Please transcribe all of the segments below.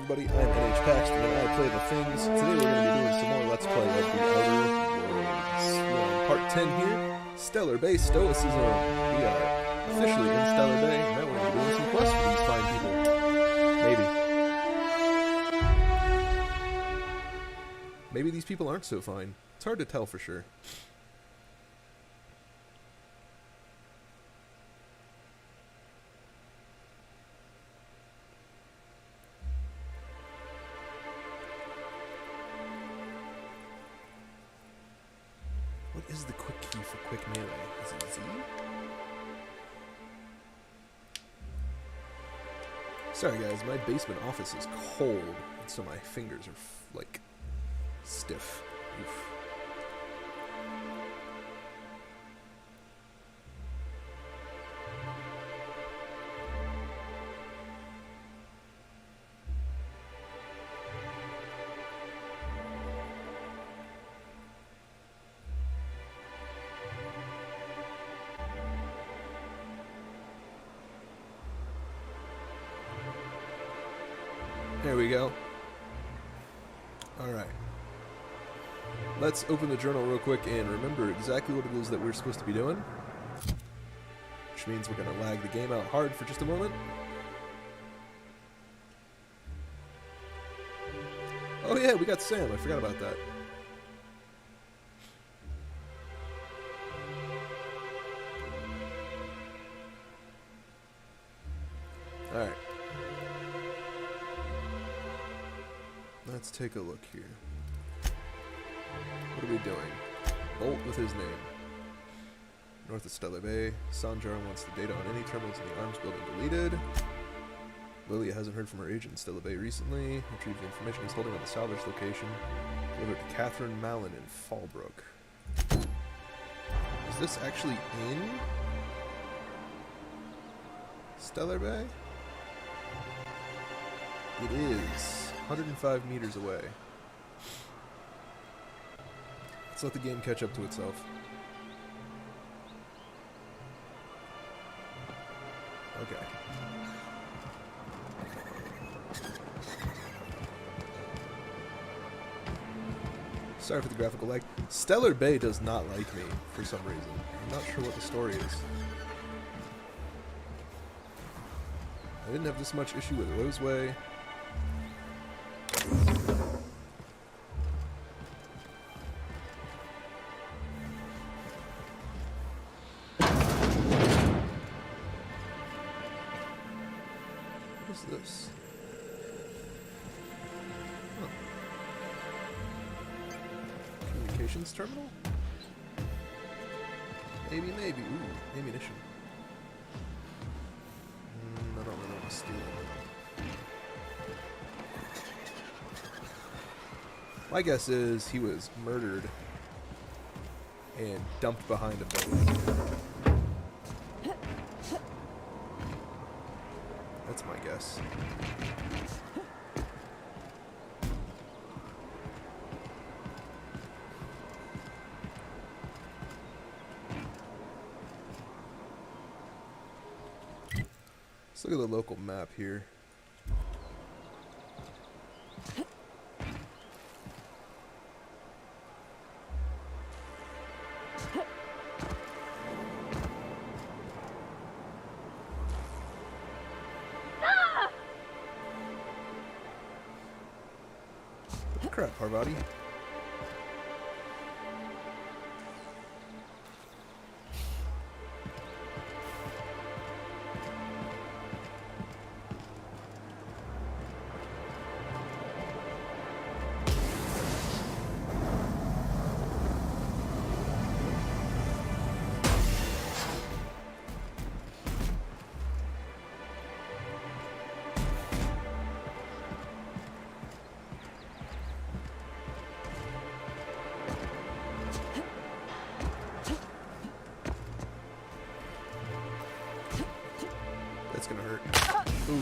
everybody, I'm NHPax, and I play the things. Today we're going to be doing some more Let's Play of the Outer Worlds. We're on part 10 here, Stellar Bay Stoicism. We are officially in Stellar Bay, and now we're going to be doing some quests for these fine people. Maybe. Maybe these people aren't so fine. It's hard to tell for sure. What is the quick key for quick melee? Is it Z? Sorry guys, my basement office is cold, and so my fingers are, like, stiff. Oof. There we go. Alright. Let's open the journal real quick and remember exactly what it is that we're supposed to be doing. Which means we're going to lag the game out hard for just a moment. Oh yeah, we got Sam. I forgot about that. Alright. Let's take a look here. What are we doing? Bolt with his name. North of Stellar Bay. Sanjar wants the data on any terminals in the arms building deleted. Lilia hasn't heard from her agent in Stellar Bay recently. Retrieve the information he's holding on the salvage location. Delivered to Catherine Mallon in Fallbrook. Is this actually in Stellar Bay? It is. 105 meters away. Let's let the game catch up to itself. Okay. Sorry for the graphical lag. Stellar Bay does not like me for some reason. I'm not sure what the story is. I didn't have this much issue with Roseway. What is this? Huh. Communications terminal? Maybe. Ooh, ammunition. I don't really want to steal it. My guess is he was murdered and dumped behind a building. That's my guess. Let's look at the local map here. Crap, Parvati. That's gonna hurt. Ooh,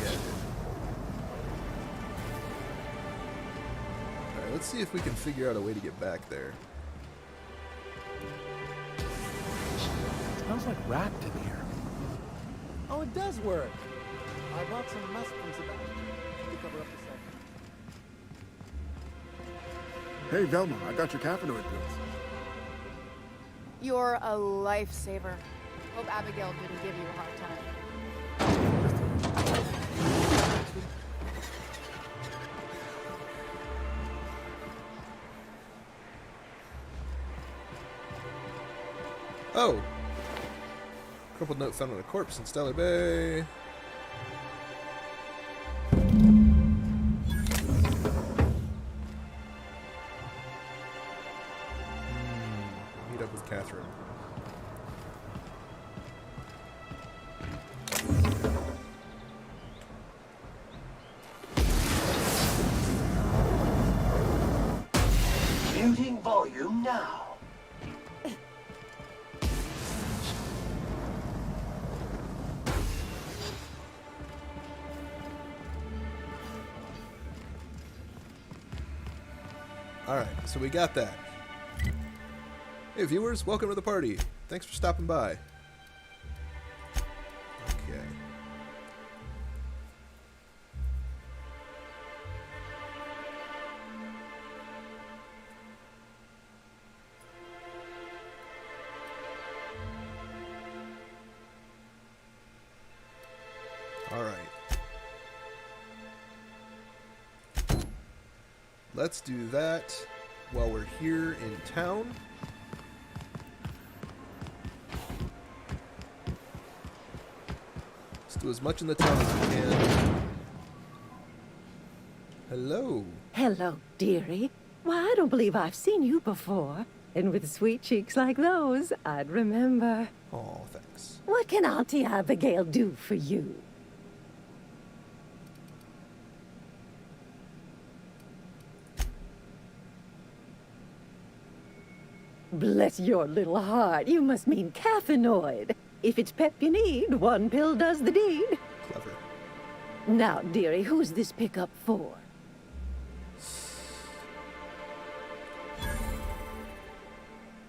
yeah. Alright, let's see if we can figure out a way to get back there. Smells like wrapped in here. Oh, it does work. I bought some musk from Sebastian to cover up the site. Hey, Velma, I got your caffeinoid pills. You're a lifesaver. Hope Abigail didn't give you a hard time. Oh! Crumpled note found on a corpse in Stellar Bay. Meet up with Catherine. Muting volume now. Alright, so we got that. Hey viewers, welcome to the party. Thanks for stopping by. Okay. Alright. Let's do that while we're here in town. Let's do as much in the town as we can. Hello. Hello, dearie. Why, I don't believe I've seen you before. And with sweet cheeks like those, I'd remember. Oh, thanks. What can Auntie Abigail do for you? Bless your little heart, you must mean caffeinoid. If it's pep you need, one pill does the deed. Clever. Now, dearie, who's this pickup for?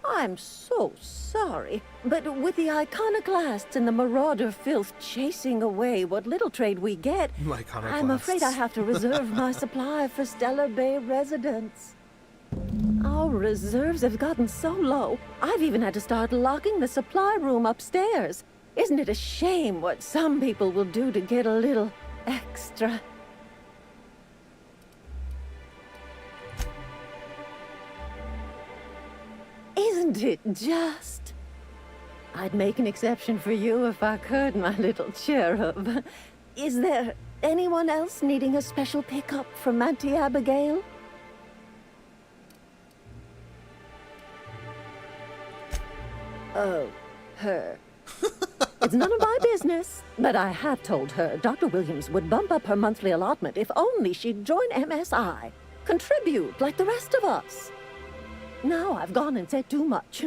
I'm so sorry, but with the iconoclasts and the marauder filth chasing away what little trade we get, I'm afraid I have to reserve my supply for Stellar Bay residents. Our reserves have gotten so low, I've even had to start locking the supply room upstairs. Isn't it a shame what some people will do to get a little extra? Isn't it just? I'd make an exception for you if I could, my little cherub. Is there anyone else needing a special pickup from Auntie Abigail? Oh, her. It's none of my business, but I have told her Dr. Williams would bump up her monthly allotment if only she'd join MSI. Contribute like the rest of us. Now I've gone and said too much.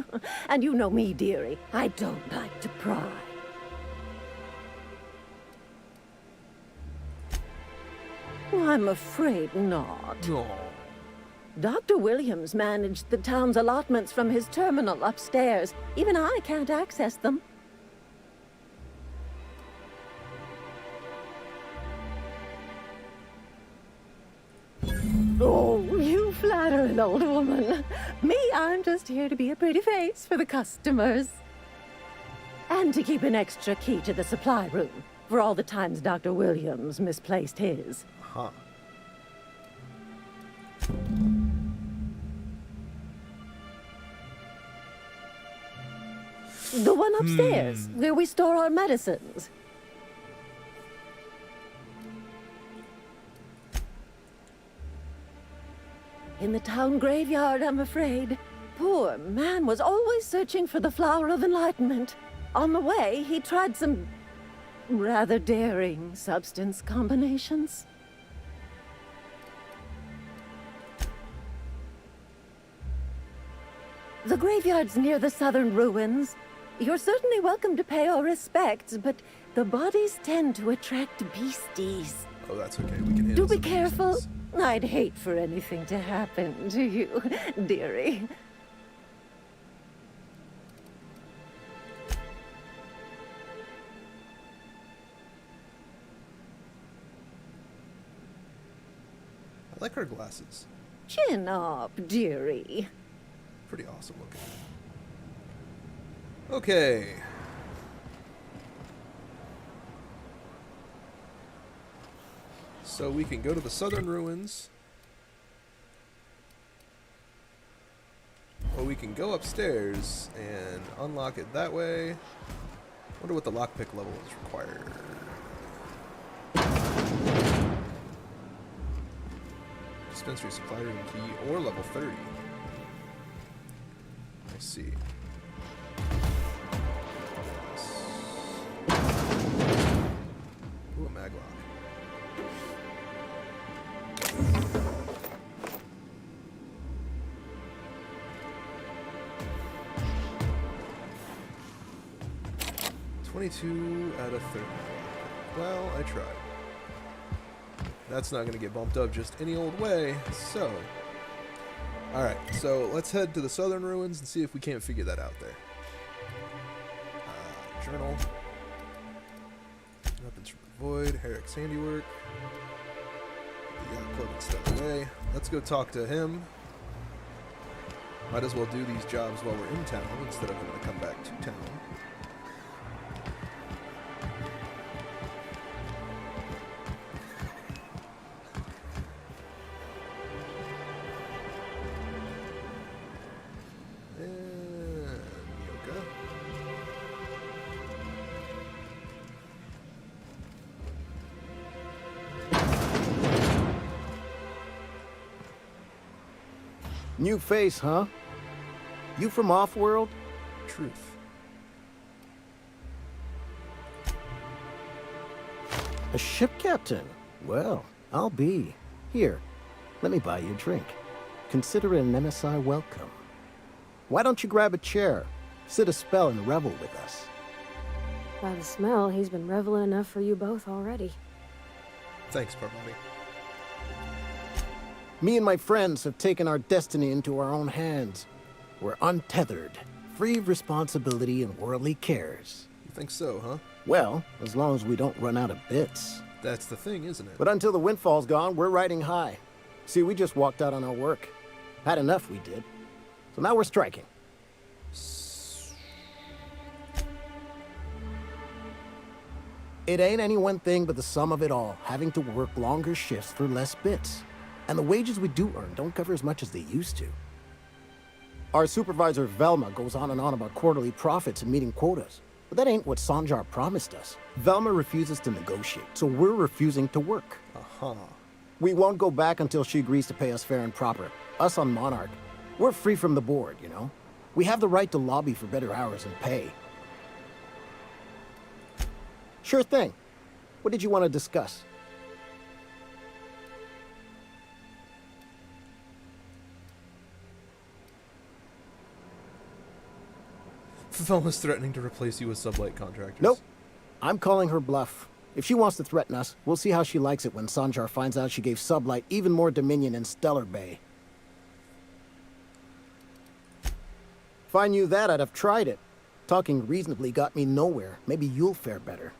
And you know me, dearie. I don't like to pry. I'm afraid not. Oh. Dr. Williams managed the town's allotments from his terminal upstairs. Even I can't access them. Oh, you flatter an old woman. Me, I'm just here to be a pretty face for the customers. And to keep an extra key to the supply room, for all the times Dr. Williams misplaced his. Huh. The one upstairs, where we store our medicines. In the town graveyard, I'm afraid. Poor man was always searching for the flower of enlightenment. On the way, he tried some rather daring substance combinations. The graveyard's near the southern ruins. You're certainly welcome to pay our respects, but the bodies tend to attract beasties. Oh, that's okay. We can handle Do be some careful. beasties. I'd hate for anything to happen to you, dearie. I like her glasses. Chin up, dearie. Pretty awesome looking. Okay. So we can go to the southern ruins. Or we can go upstairs and unlock it that way. Wonder what the lockpick level is required. Dispensary supply room key or level 30. I see. Ooh, a maglock. $22 out of 30. Well, I tried. That's not going to get bumped up just any old way, so... Alright, so let's head to the southern ruins and see if we can't figure that out there. Journal. Weapons from the Void, Herrick's handiwork. Yeah, clothing stuff away. Let's go talk to him. Might as well do these jobs while we're in town instead of having to come back to town. New face, huh? You from Offworld? Truth. A ship captain? Well, I'll be. Here, let me buy you a drink. Consider it an MSI welcome. Why don't you grab a chair, sit a spell and revel with us? By the smell, he's been reveling enough for you both already. Thanks, Parvati. Me and my friends have taken our destiny into our own hands. We're untethered, free of responsibility and worldly cares. You think so, huh? Well, as long as we don't run out of bits. That's the thing, isn't it? But until the windfall's gone, we're riding high. See, we just walked out on our work. Had enough, we did. So now we're striking. It ain't any one thing but the sum of it all, having to work longer shifts for less bits. And the wages we do earn don't cover as much as they used to. Our supervisor, Velma, goes on and on about quarterly profits and meeting quotas. But that ain't what Sanjar promised us. Velma refuses to negotiate, so we're refusing to work. Uh-huh. We won't go back until she agrees to pay us fair and proper. Us on Monarch. We're free from the board, you know? We have the right to lobby for better hours and pay. Sure thing. What did you want to discuss? Velma's threatening to replace you with sublight contractors. Nope. I'm calling her bluff. If she wants to threaten us, we'll see how she likes it when Sanjar finds out she gave Sublight even more dominion in Stellar Bay. If I knew that, I'd have tried it. Talking reasonably got me nowhere. Maybe you'll fare better.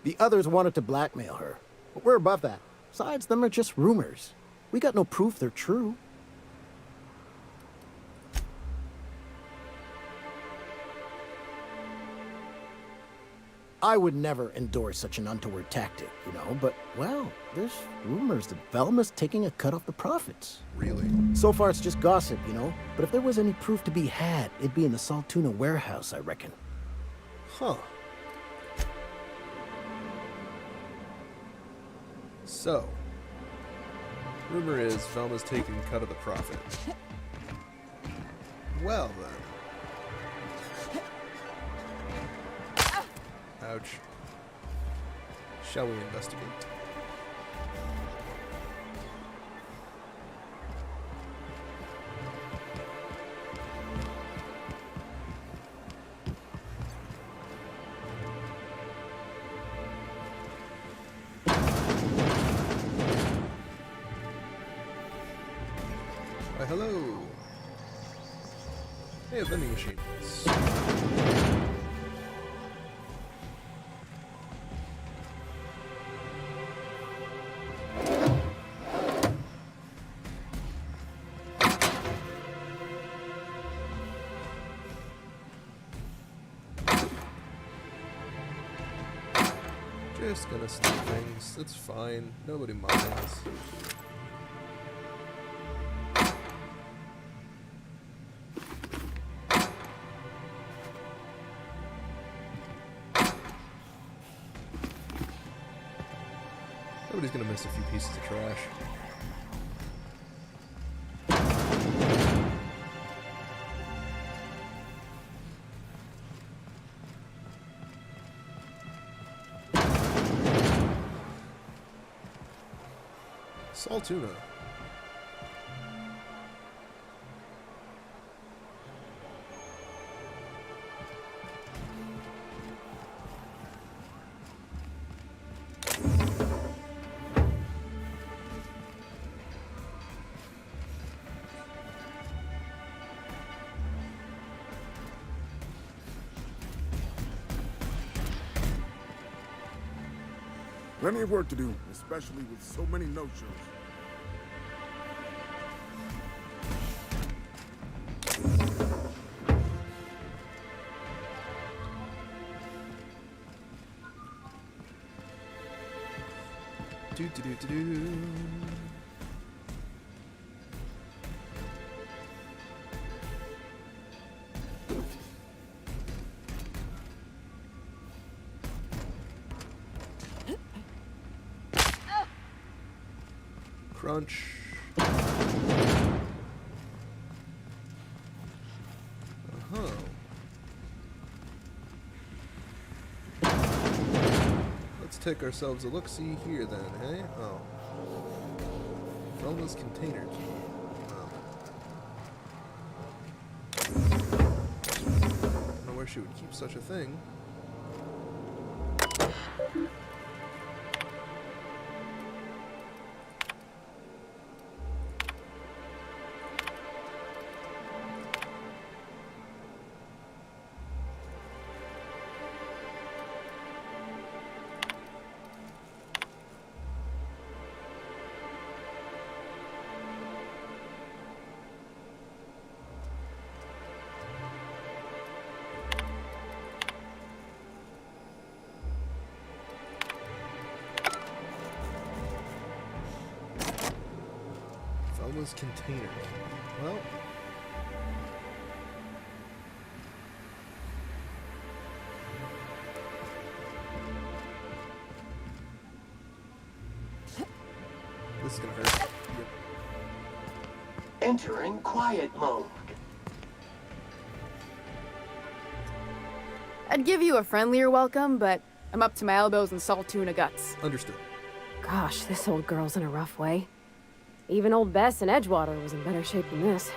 The others wanted to blackmail her, but we're above that. Besides, them are just rumors. We got no proof they're true. I would never endorse such an untoward tactic, you know, but, well, there's rumors that Velma's taking a cut off the profits. Really? So far it's just gossip, you know, but if there was any proof to be had, it'd be in the Saltuna warehouse, I reckon. Huh. So, rumor is Velma's taking a cut of the profit. Well then. Ouch. Shall we investigate? Why, hello. Hey, a vending machine. Just gonna steal things. It's fine. Nobody minds. Nobody's gonna miss a few pieces of trash. Salt tuna. Plenty of work to do, especially with so many no-shows. Do do do do do. Crunch. Let's take ourselves a look-see here then, hey? Oh. Velma's container key. Don't know where she would keep such a thing. Velma's container key. Well. This is gonna hurt. Yep. Entering quiet mode. I'd give you a friendlier welcome, but I'm up to my elbows in salt tuna guts. Understood. Gosh, this old girl's in a rough way. Even old Bess in Edgewater was in better shape than this.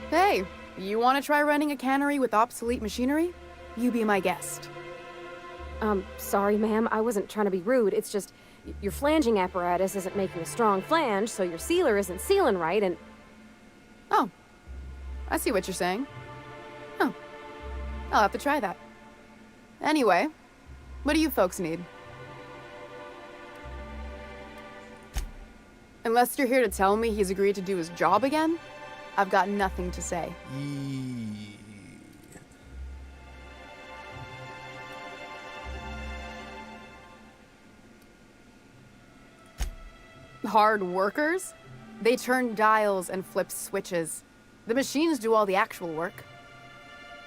Hey, you want to try running a cannery with obsolete machinery? You be my guest. Sorry, ma'am. I wasn't trying to be rude. It's just your flanging apparatus isn't making a strong flange, so your sealer isn't sealing right, and... Oh, I see what you're saying. Oh, I'll have to try that. Anyway, what do you folks need? Unless you're here to tell me he's agreed to do his job again, I've got nothing to say. Hard workers? They turn dials and flip switches. The machines do all the actual work.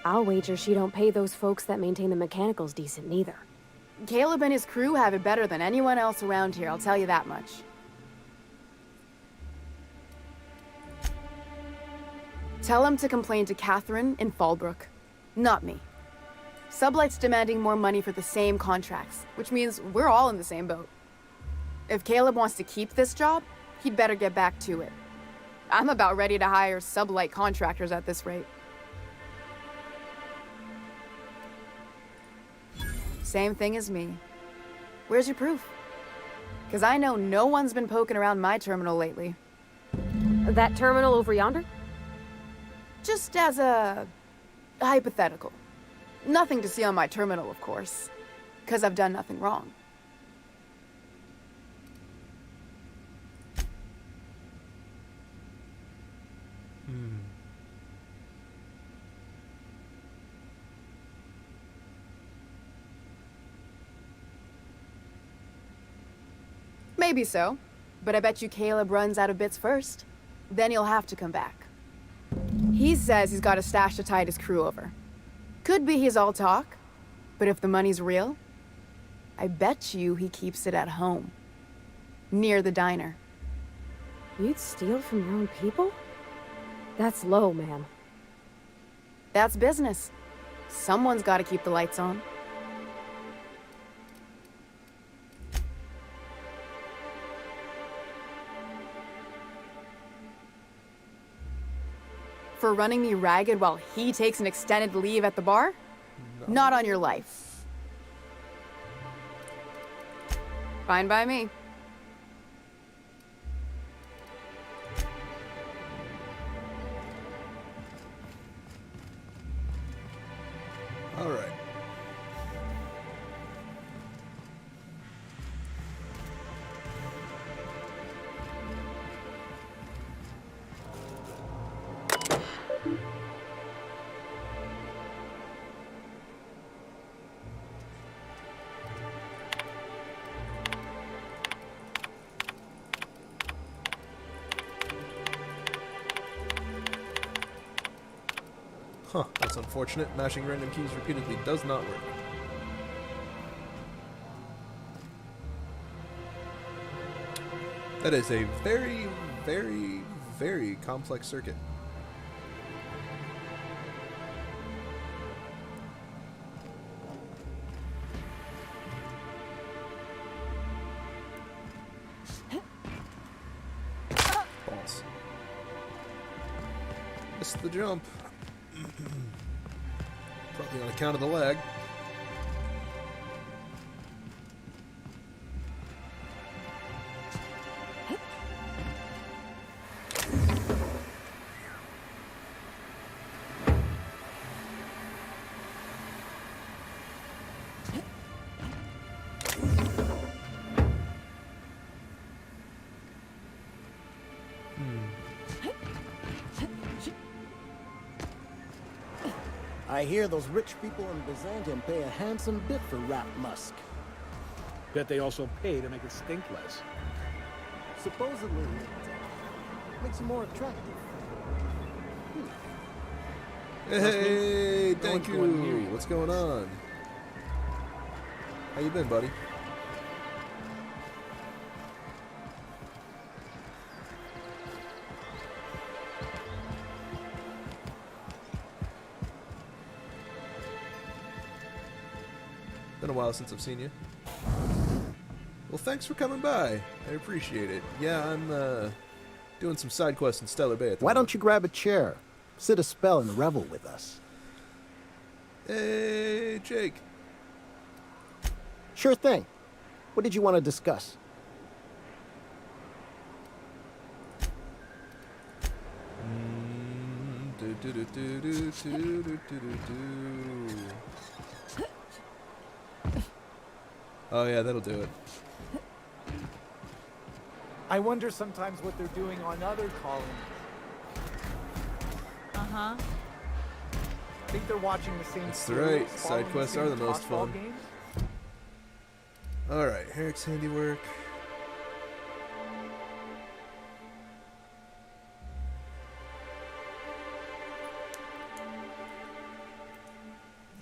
I'll wager she don't pay those folks that maintain the mechanicals decent neither. Caleb and his crew have it better than anyone else around here, I'll tell you that much. Tell him to complain to Catherine in Fallbrook, not me. Sublight's demanding more money for the same contracts, which means we're all in the same boat. If Caleb wants to keep this job, he'd better get back to it. I'm about ready to hire Sublight contractors at this rate. Same thing as me. Where's your proof? Because I know no one's been poking around my terminal lately. That terminal over yonder? Just as a hypothetical. Nothing to see on my terminal, of course. Because I've done nothing wrong. Maybe so, but I bet you Caleb runs out of bits first. Then he'll have to come back. He says he's got a stash to tide his crew over. Could be he's all talk, but if the money's real, I bet you he keeps it at home. Near the diner. You'd steal from your own people? That's low, man. That's business. Someone's got to keep the lights on. For running me ragged while he takes an extended leave at the bar? No. Not on your life. Fine by me. All right. Huh, that's unfortunate. Mashing random keys repeatedly does not work. That is a very, very, very complex circuit. Balls. Missed the jump. Probably on account of the lag. I hear those rich people in Byzantium pay a handsome bit for rat musk. Bet they also pay to make it stink less. Supposedly, it makes it more attractive. Hey, thank No one's going near you. you. What's going on? How you been, buddy? Been a while since I've seen you. Well, thanks for coming by. I appreciate it. Yeah, I'm doing some side quests in Stellar Bay at the Why moment. don't you grab a chair, sit a spell, and revel with us? Hey, Jake. Sure thing. What did you want to discuss? Oh yeah, that'll do it. I wonder sometimes what they're doing on other colonies. Uh-huh. Think they're watching the same That's series, right. Side following the quests same are the most tossball fun. games? Alright, Herrick's handiwork.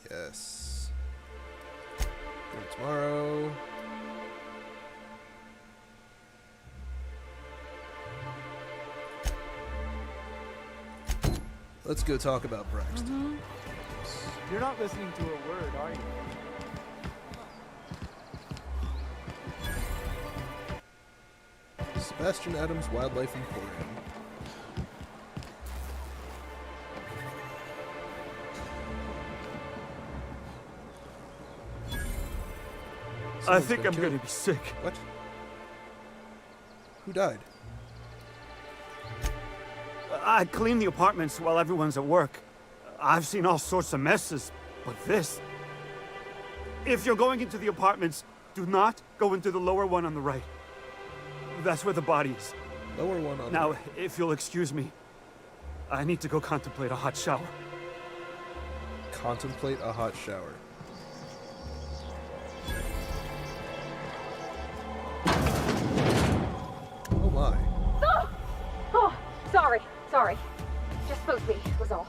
Yes. Dinner tomorrow. Let's go talk about Brecht. You're not listening to a word, are you? Sebastian Adams Wildlife Emporium. I Someone's think been I'm killed. gonna be sick. What? Who died? I clean the apartments while everyone's at work. I've seen all sorts of messes, but this... If you're going into the apartments, do not go into the lower one on the right. That's where the body is. Lower one on the Now, right. if you'll excuse me, I need to go contemplate a hot shower. Contemplate a hot shower. Sorry. Just spooked me, was all.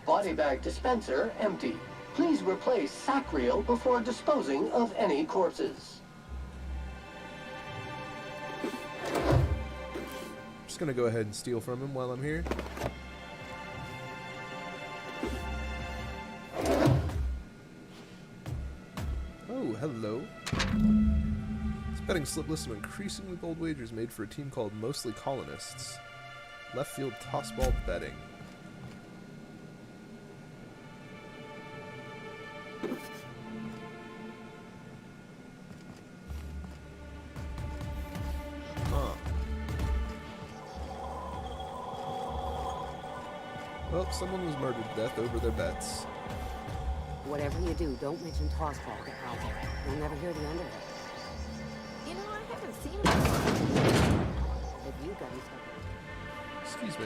Body bag dispenser empty. Please replace sack reel before disposing of any corpses. Just gonna go ahead and steal from him while I'm here. Oh, hello. This betting slip lists some increasingly bold wagers made for a team called Mostly Colonists. Left field tossball betting. Huh. Well, someone was murdered to death over their bets. Whatever you do, don't mention tossball to Alva. You'll never hear the end of it. You know, I haven't seen this. Have you got any stuff? Excuse me.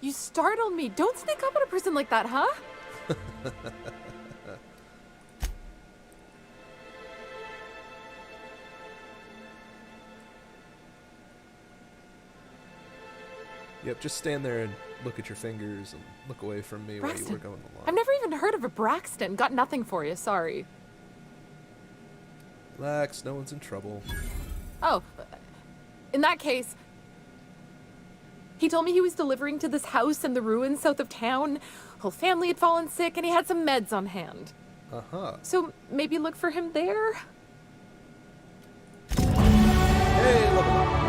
You startled me. Don't sneak up on a person like that, huh? Yep, just stand there and look at your fingers and look away from me while you were going along. I've never even heard of a Braxton. Got nothing for you, sorry. Relax, no one's in trouble. Oh, in that case, he told me he was delivering to this house in the ruins south of town. Whole family had fallen sick and he had some meds on hand. Uh-huh. So maybe look for him there? Hey, level up.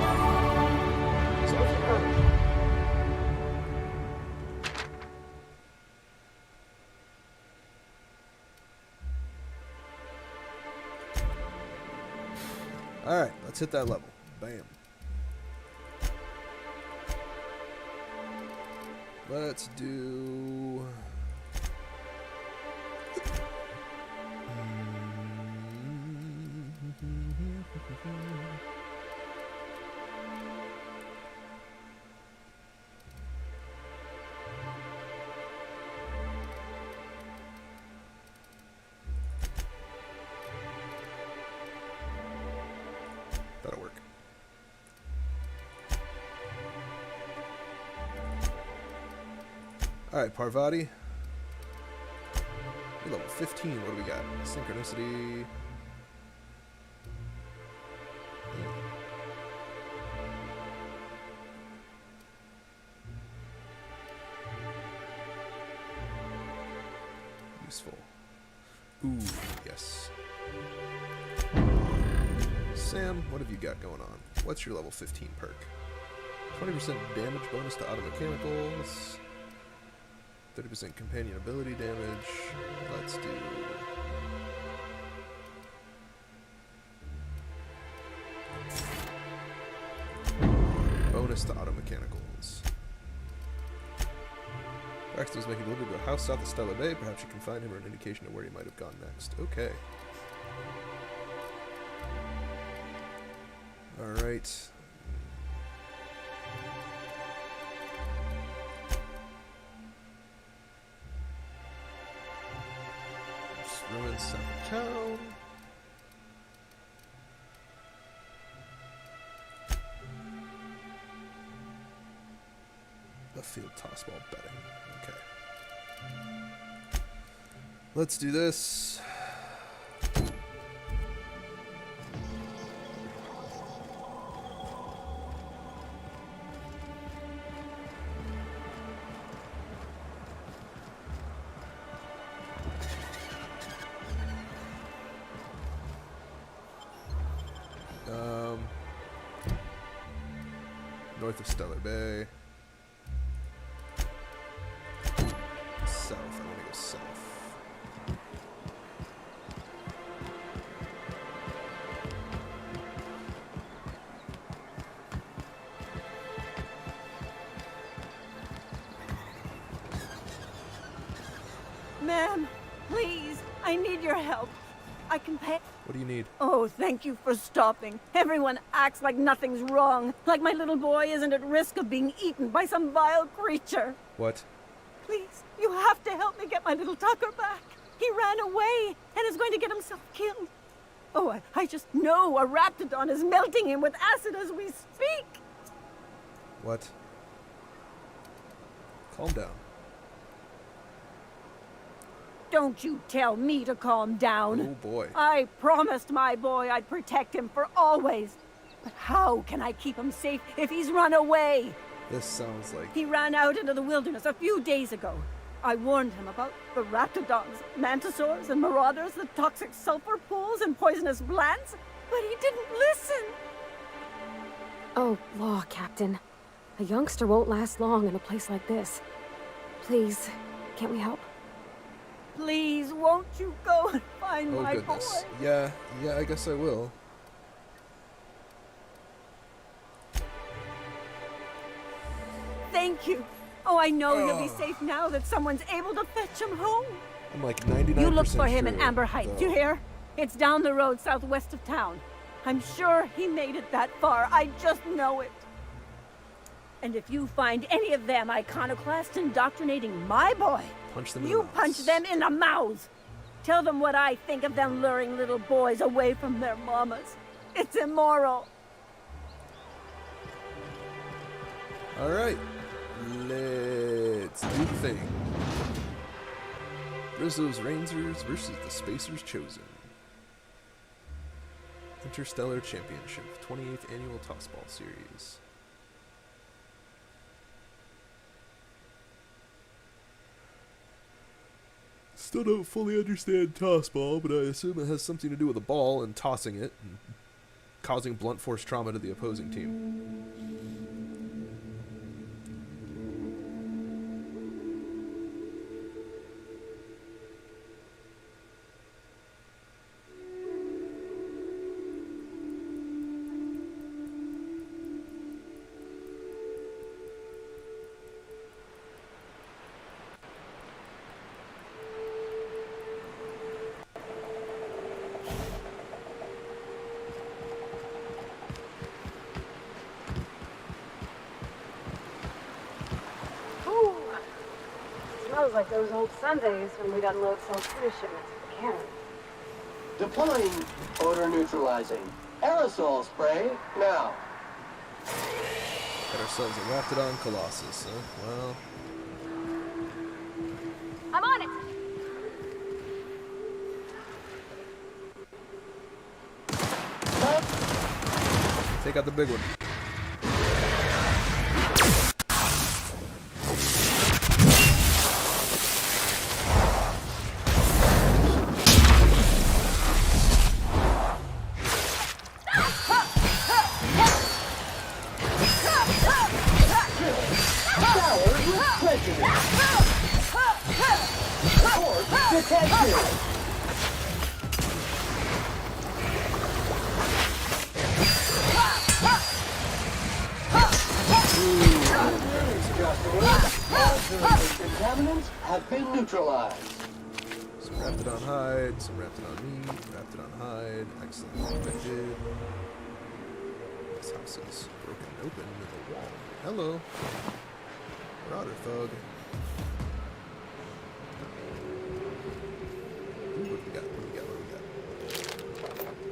Alright, let's hit that level. Bam. Let's do... That'll work. Alright, Parvati. You're level 15. What do we got? Synchronicity. Useful. Ooh, yes. Sam, what have you got going on? What's your level 15 perk? 20% damage bonus to auto mechanicals. 30% companion ability damage. Let's do... bonus to auto mechanicals. Braxton is making delivery to a house south of Stella Bay. Perhaps you can find him or an indication of where he might have gone next. Okay. Alright. Just ruins south of town. Left field tossball betting. Okay. Let's do this. North of Stellar Bay. South, I want to go south. Ma'am, please, I need your help. I can pay. What do you need? Oh, thank you for stopping. Everyone acts like nothing's wrong, like my little boy isn't at risk of being eaten by some vile creature. What? Please, you have to help me get my little Tucker back. He ran away and is going to get himself killed. Oh, I just know a raptidon is melting him with acid as we speak. What? Calm down. Don't you tell me to calm down. Oh boy. I promised my boy I'd protect him for always. But how can I keep him safe if he's run away? This sounds like... He ran out into the wilderness a few days ago. I warned him about the raptidons, mantisaurs, and marauders, the toxic sulfur pools, and poisonous plants, but he didn't listen. Oh, law, Captain. A youngster won't last long in a place like this. Please, can't we help? Please, won't you go and find my goodness. boy? Yeah, I guess I will. Thank you. Oh, I know he'll be safe now that someone's able to fetch him home. I'm like 99% You look for him sure, in Amber Heights, though. you hear? It's down the road southwest of town. I'm sure he made it that far. I just know it. And if you find any of them iconoclasts indoctrinating my boy, Punch them in you the mouths. punch them in the mouths. Tell them what I think of them luring little boys away from their mamas. It's immoral. Alright. Let's do the thing. Rizzo's Rangers versus the Spacers Chosen. Interstellar Championship, 28th Annual Tossball Series. Still don't fully understand tossball, but I assume it has something to do with a ball and tossing it and causing blunt force trauma to the opposing team. Smells like those old Sundays when we'd unload self-finish shipments for Karen. Deploying odor neutralizing. Aerosol spray now. Got ourselves a Raptidon Colossus, huh? Well, I'm on it! take out the big one. Contaminants have been neutralized. Some Raptidon hide, some Raptidon meat, Raptidon hide, excellent infected. This house is broken open in the wall. Hello. Marauder thug. Ooh, what do we got? What do we got?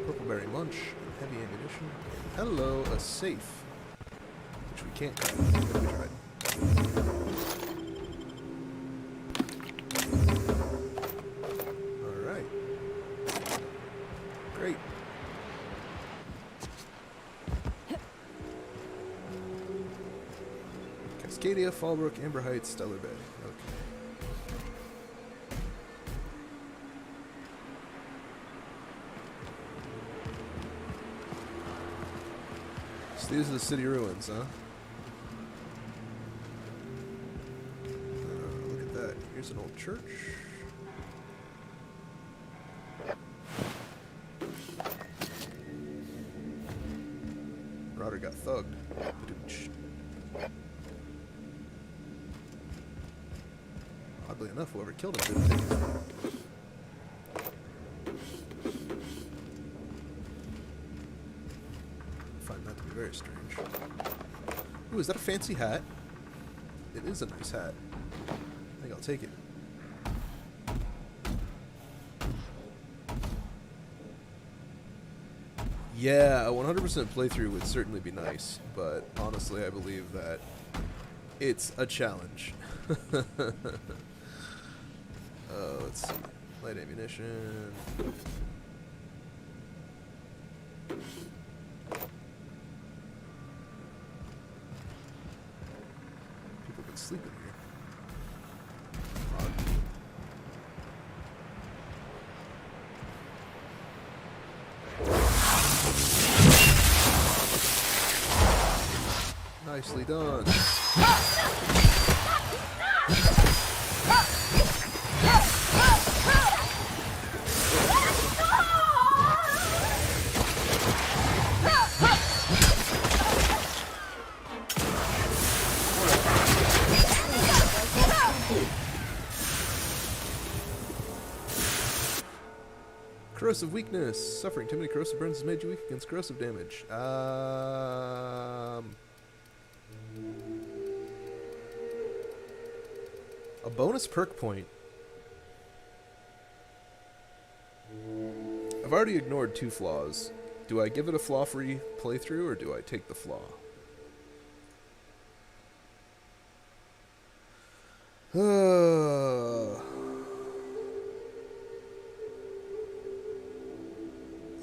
Purpleberry lunch and heavy ammunition. Hello, a safe. Which we can't grab. But we tried. Alright. Great. Cascadia, Fallbrook, Amber Heights, Stellar Bay. Okay. So these are the city ruins, huh? Look at that. Here's an old church. Marauder got thugged. Badooch. Oddly enough, whoever killed him didn't take his thing. I find that to be very strange. Ooh, is that a fancy hat? It is a nice hat. I think I'll take it. Yeah, a 100% playthrough would certainly be nice, but honestly, I believe that it's a challenge. Let's see. Light ammunition. People been sleeping here. Odd. Nicely done. Corrosive weakness. Suffering too many corrosive burns has made you weak against corrosive damage. A bonus perk point. I've already ignored 2 flaws. Do I give it a flaw-free playthrough, or do I take the flaw?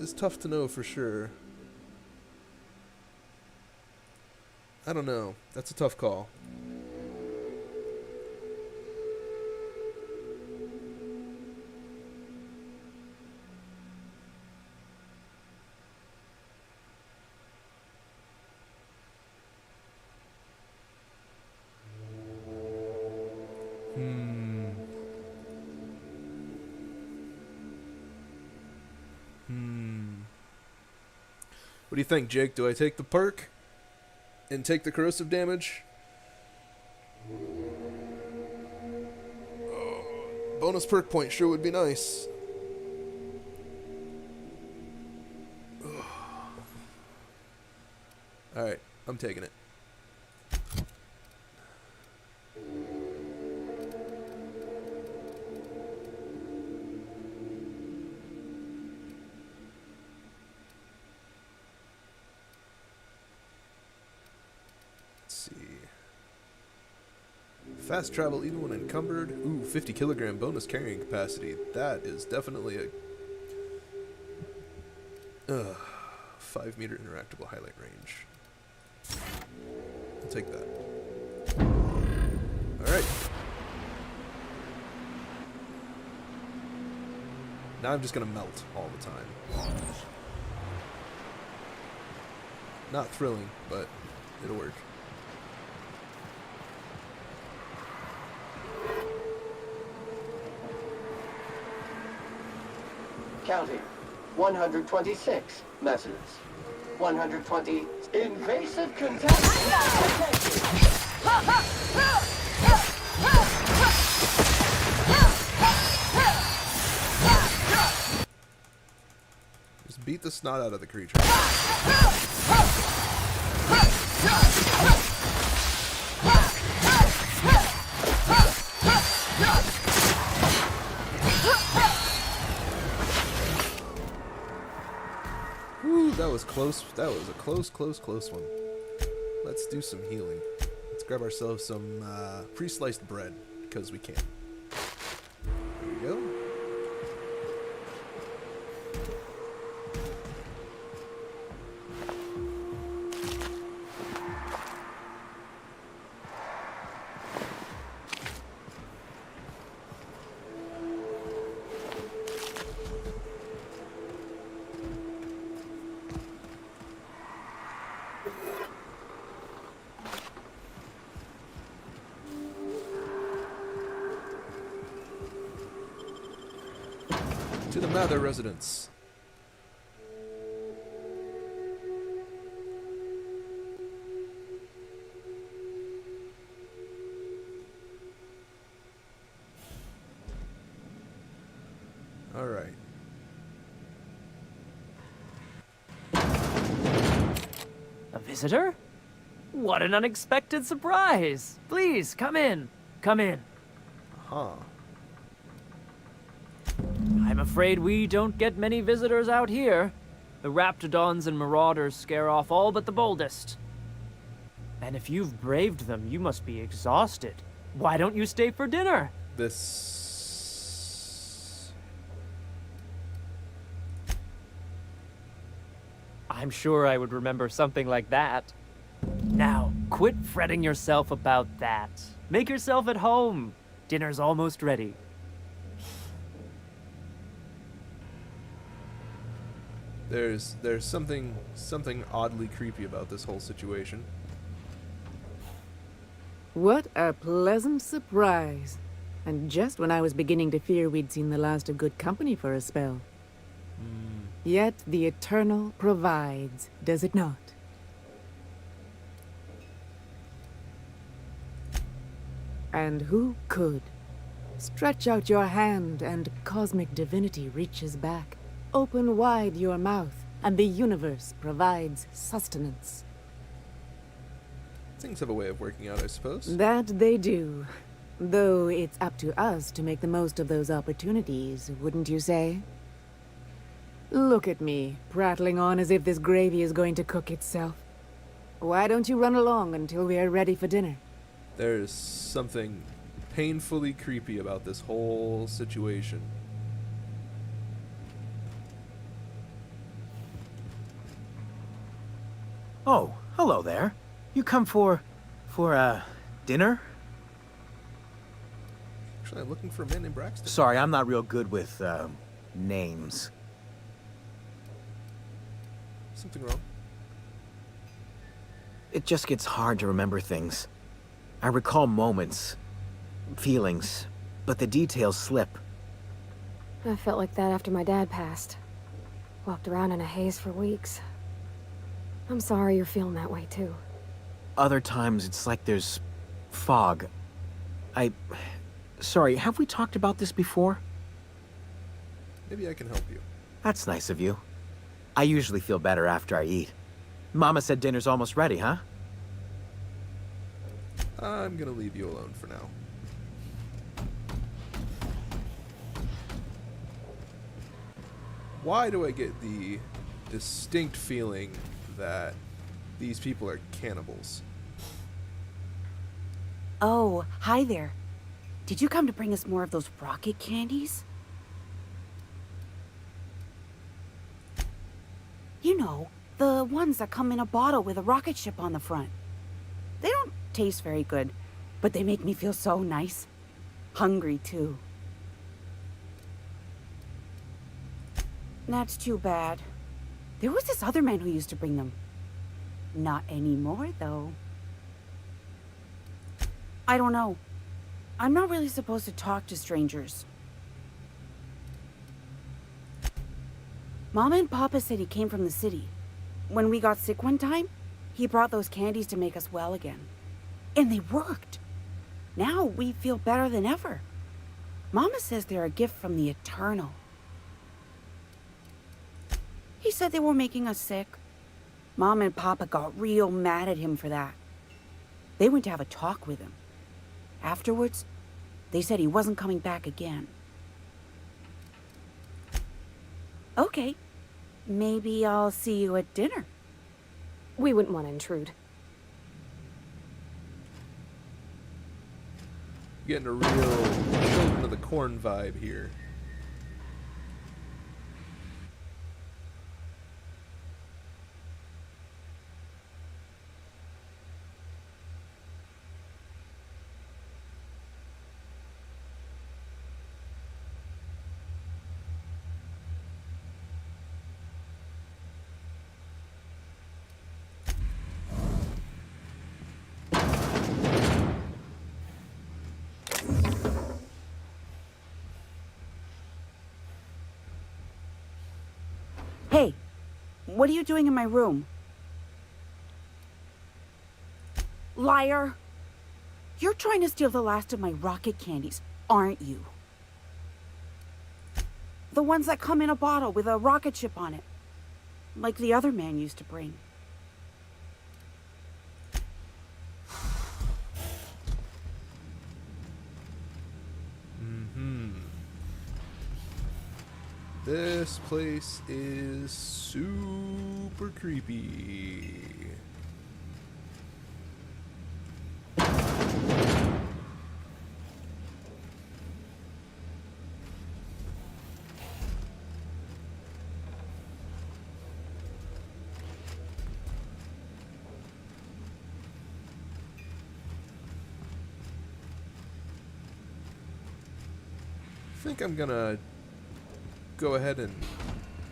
It's tough to know for sure. I don't know. That's a tough call. What do you think, Jake? Do I take the perk and take the corrosive damage? Bonus perk point sure would be nice. Alright, I'm taking it. Fast travel even when encumbered. Ooh, 50 kilogram bonus carrying capacity. That is definitely a 5 meter interactable highlight range. I'll take that. Alright. Now I'm just gonna melt all the time. Not thrilling, but it'll work. Counting. 126 messes. 120 invasive contaminants Just beat the snot out of the creature. That was close. That was a close one. Let's do some healing. Let's grab ourselves some pre-sliced bread, because we can. There we go. To the Mather residence. All right. A visitor? What an unexpected surprise! Please, come in. Come in. Huh. I'm afraid we don't get many visitors out here. The Raptidons and Marauders scare off all but the boldest. And if you've braved them, you must be exhausted. Why don't you stay for dinner? I'm sure I would remember something like that. Now, quit fretting yourself about that. Make yourself at home. Dinner's almost ready. There's something oddly creepy about this whole situation. What a pleasant surprise. And just when I was beginning to fear we'd seen the last of good company for a spell. Yet the Eternal provides, does it not? And who could? Stretch out your hand and cosmic divinity reaches back. Open wide your mouth, and the universe provides sustenance. Things have a way of working out, I suppose. That they do. Though it's up to us to make the most of those opportunities, wouldn't you say? Look at me, prattling on as if this gravy is going to cook itself. Why don't you run along until we are ready for dinner? There's something painfully creepy about this whole situation. Oh, hello there. You come for dinner? Actually, I'm looking for a man named Braxton. Sorry, I'm not real good with, names. Something wrong? It just gets hard to remember things. I recall moments, feelings, but the details slip. I felt like that after my dad passed. Walked around in a haze for weeks. I'm sorry you're feeling that way, too. Other times, it's like there's fog. Sorry, have we talked about this before? Maybe I can help you. That's nice of you. I usually feel better after I eat. Mama said dinner's almost ready, huh? I'm gonna leave you alone for now. Why do I get the distinct feeling that these people are cannibals? Oh, hi there. Did you come to bring us more of those rocket candies? You know, the ones that come in a bottle with a rocket ship on the front. They don't taste very good, but they make me feel so nice. Hungry, too. That's too bad. There was this other man who used to bring them. Not anymore, though. I don't know. I'm not really supposed to talk to strangers. Mama and Papa said he came from the city. When we got sick one time, he brought those candies to make us well again. And they worked. Now we feel better than ever. Mama says they're a gift from the Eternal. He said they were making us sick. Mom and Papa got real mad at him for that. They went to have a talk with him. Afterwards, they said he wasn't coming back again. Okay, maybe I'll see you at dinner. We wouldn't want to intrude. Getting a real Children of the Corn vibe here. Hey, what are you doing in my room? Liar! You're trying to steal the last of my rocket candies, aren't you? The ones that come in a bottle with a rocket ship on it. Like the other man used to bring. This place is super creepy. I think I'm gonna go ahead and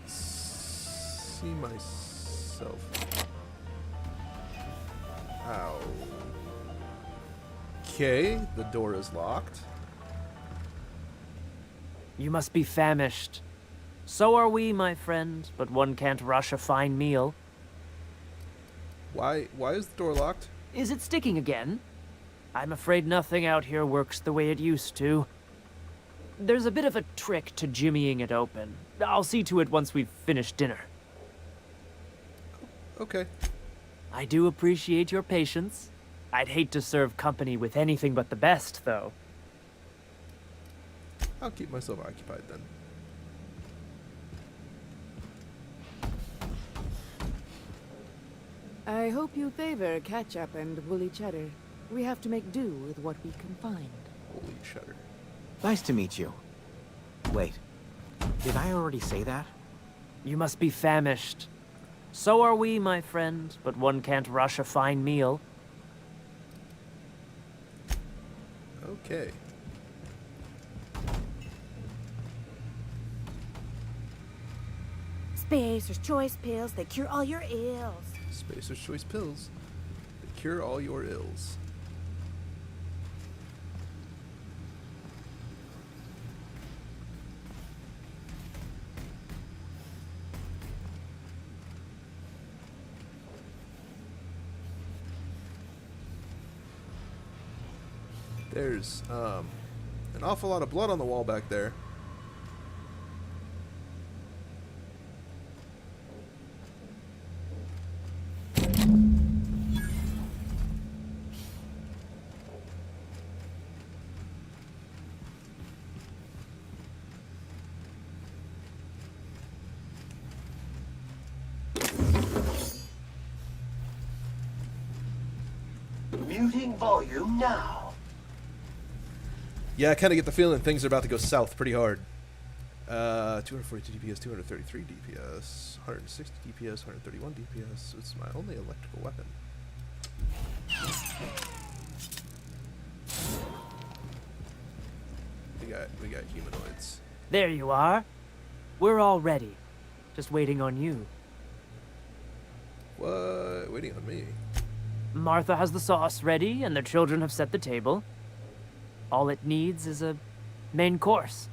see myself. Ow. Okay, the door is locked. You must be famished. So are we, my friend, but one can't rush a fine meal. Why is the door locked? Is it sticking again? I'm afraid nothing out here works the way it used to. There's a bit of a trick to jimmying it open. I'll see to it once we've finished dinner. Okay. I do appreciate your patience. I'd hate to serve company with anything but the best, though. I'll keep myself occupied then. I hope you favor ketchup and woolly cheddar. We have to make do with what we can find. Holy cheddar. Nice to meet you. Wait, did I already say that? You must be famished. So are we, my friend, but one can't rush a fine meal. Okay. Spacer's Choice pills, they cure all your ills. Spacer's Choice pills. They cure all your ills. There's an awful lot of blood on the wall back there. Muting volume now. Yeah, I kind of get the feeling things are about to go south pretty hard. 242 DPS, 233 DPS, 160 DPS, 131 DPS. It's my only electrical weapon. We got humanoids. There you are. We're all ready. Just waiting on you. What? Waiting on me? Martha has the sauce ready, and the children have set the table. All it needs is a main course.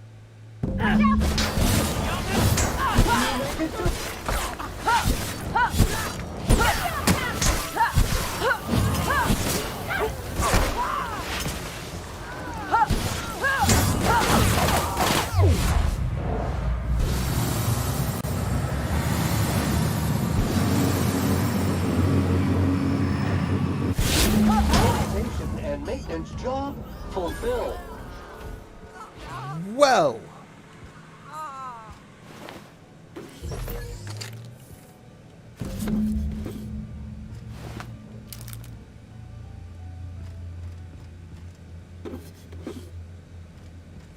And maintenance job fulfilled. Well.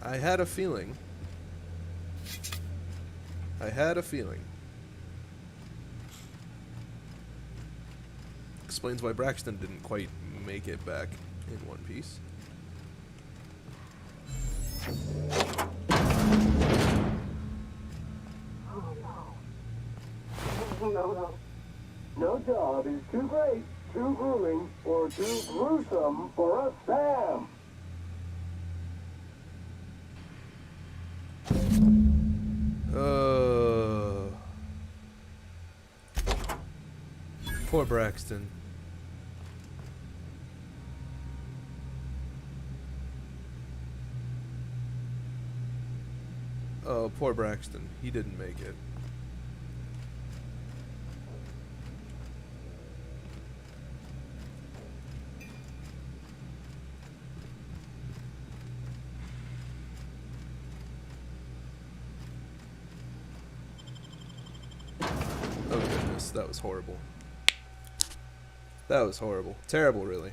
I had a feeling. Explains why Braxton didn't quite make it back in one piece. No job is too great, too grueling, or too gruesome for a Sam. Poor Braxton. Oh, poor Braxton. He didn't make it. was horrible. That was horrible. Terrible, really.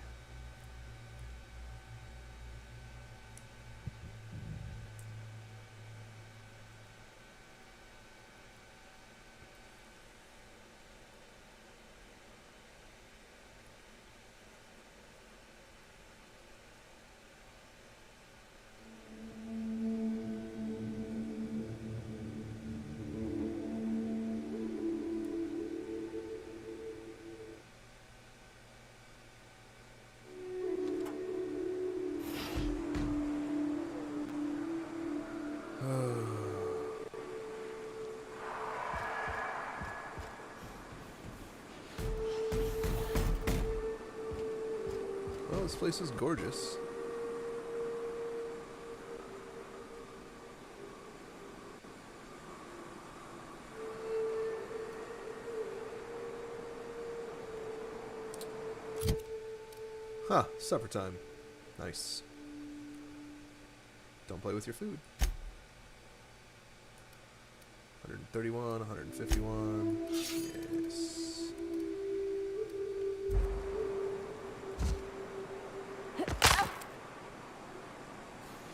Well, this place is gorgeous. Huh, supper time. Nice. Don't play with your food. 131, 151. Yes.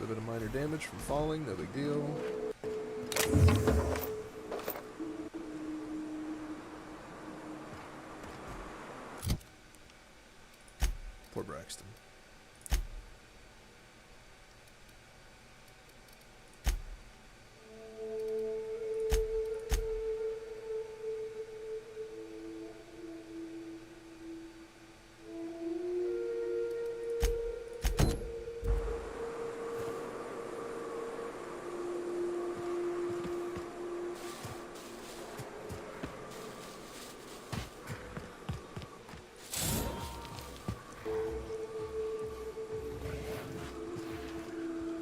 A bit of minor damage from falling, no big deal. Poor Braxton.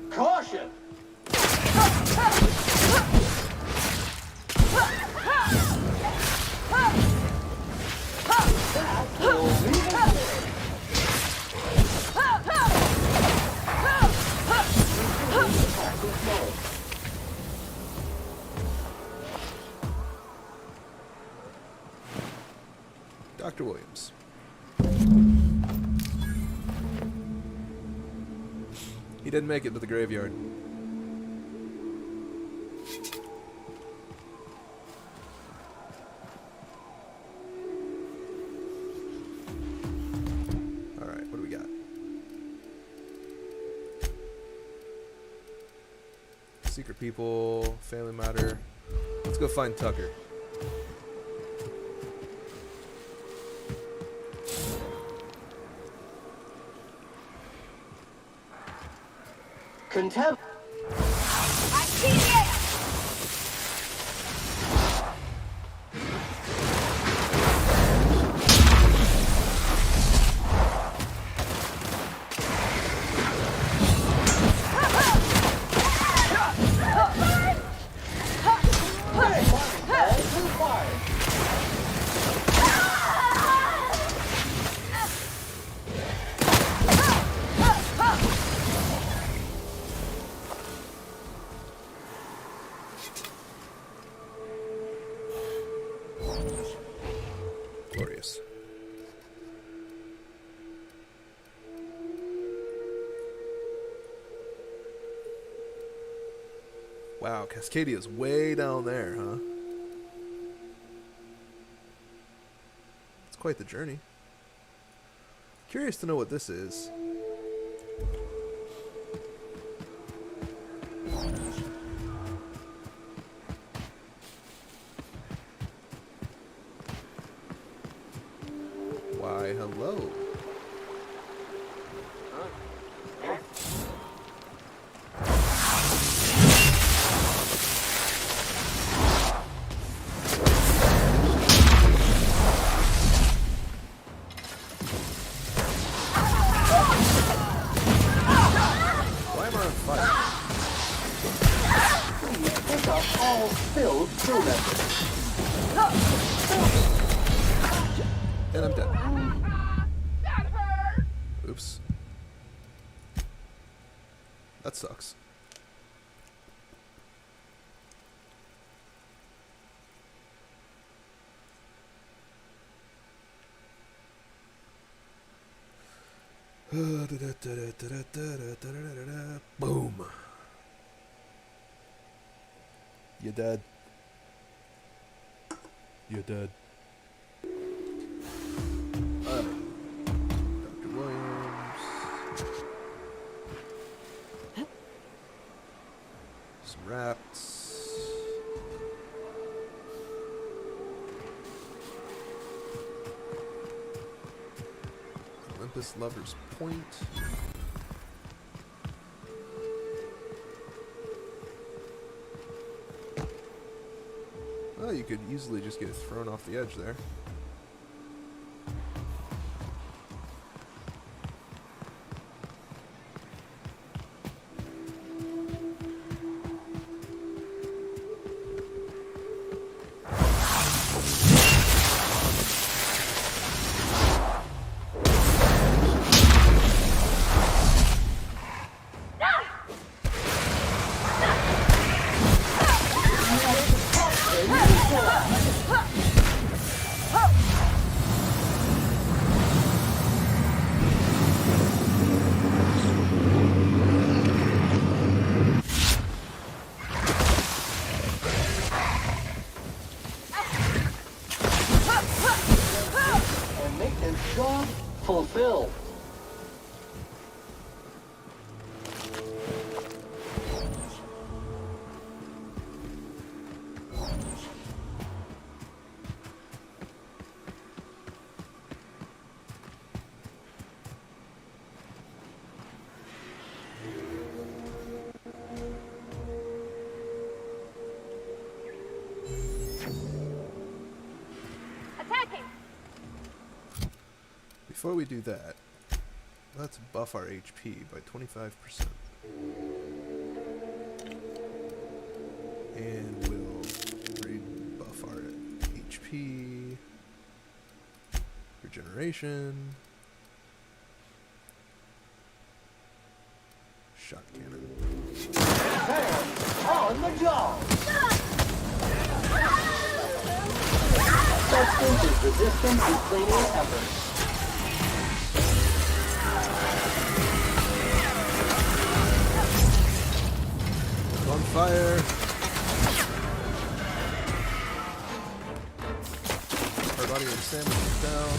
Caution! Dr. Williams. He didn't make it to the graveyard. Alright, what do we got? Secret people, family matter. Let's go find Tucker. Contempt. I see it! Glorious. Wow, Cascadia's way down there, huh? It's quite the journey. Curious to know what this is. Why, hello. Why am I on fire? Please pick up all spilled crew members. And I'm dead. Oops. That sucks. Boom. You dead. You're dead. Dr. Williams. Some rats. Olympus Lover's Point. Well, you could easily just get thrown off the edge there. Job fulfilled. Attacking! Before we do that, let's buff our HP by 25%. And we'll rebuff our HP, regeneration, shot cannon. On the job! Substance is resistant to cleaning efforts. On fire! Our body and stamina is down.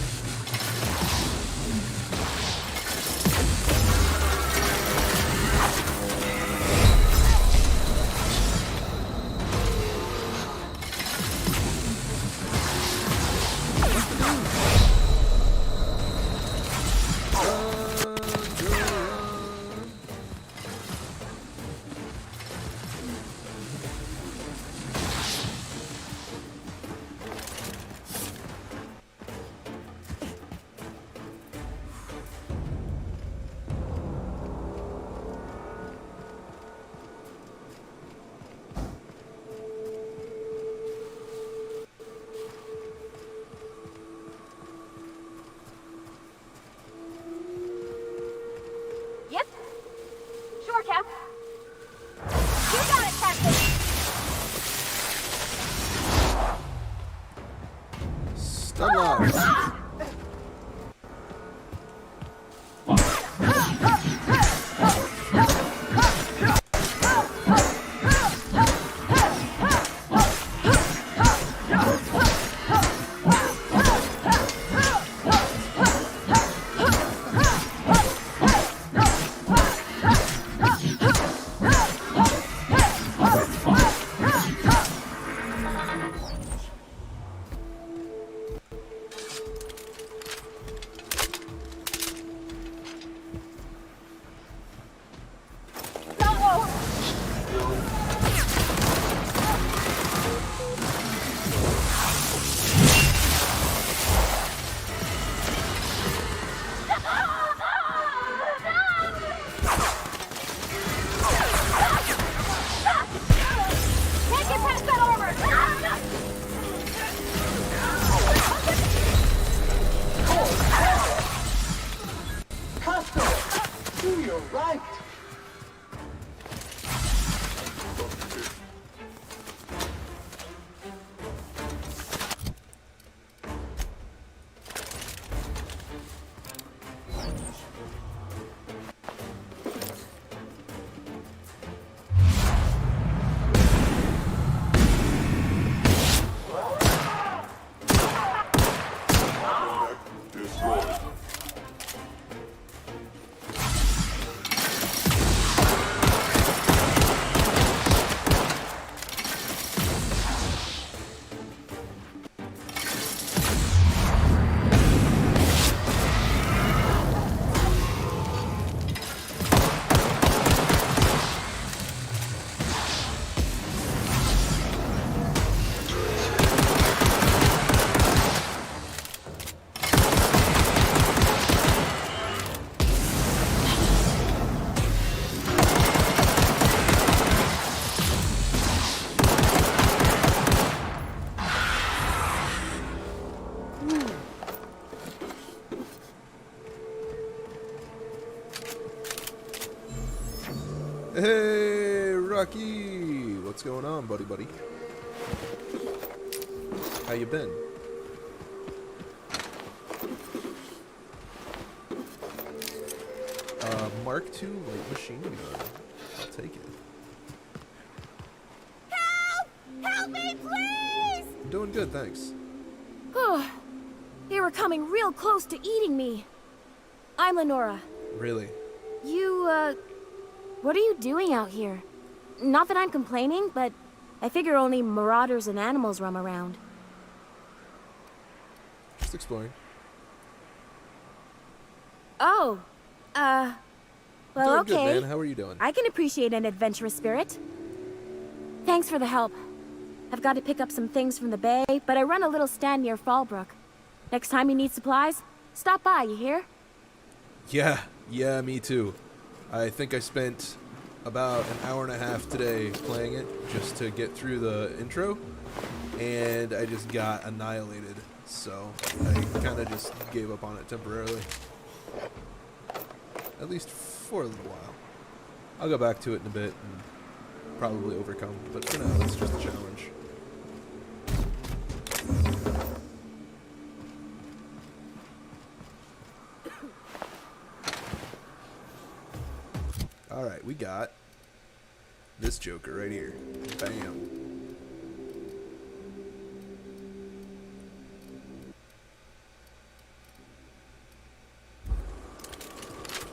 Hey, Rocky! What's going on, buddy? How you been? Mark II light machine gun. I'll take it. Help! Help me, please! I'm doing good, thanks. They were coming real close to eating me. I'm Lenora. Really? You, what are you doing out here? Not that I'm complaining, but I figure only marauders and animals roam around. Just exploring. Oh, well, doing okay. Good, man. How are you doing? I can appreciate an adventurous spirit. Thanks for the help. I've got to pick up some things from the bay, but I run a little stand near Fallbrook. Next time you need supplies, stop by, you hear? Yeah, me too. I think I spent about an hour and a half today playing it just to get through the intro, and I just got annihilated, so I kind of just gave up on it temporarily. At least for a little while. I'll go back to it in a bit and probably overcome, but for now, it's just a challenge. Alright, we got this Joker right here. Bam.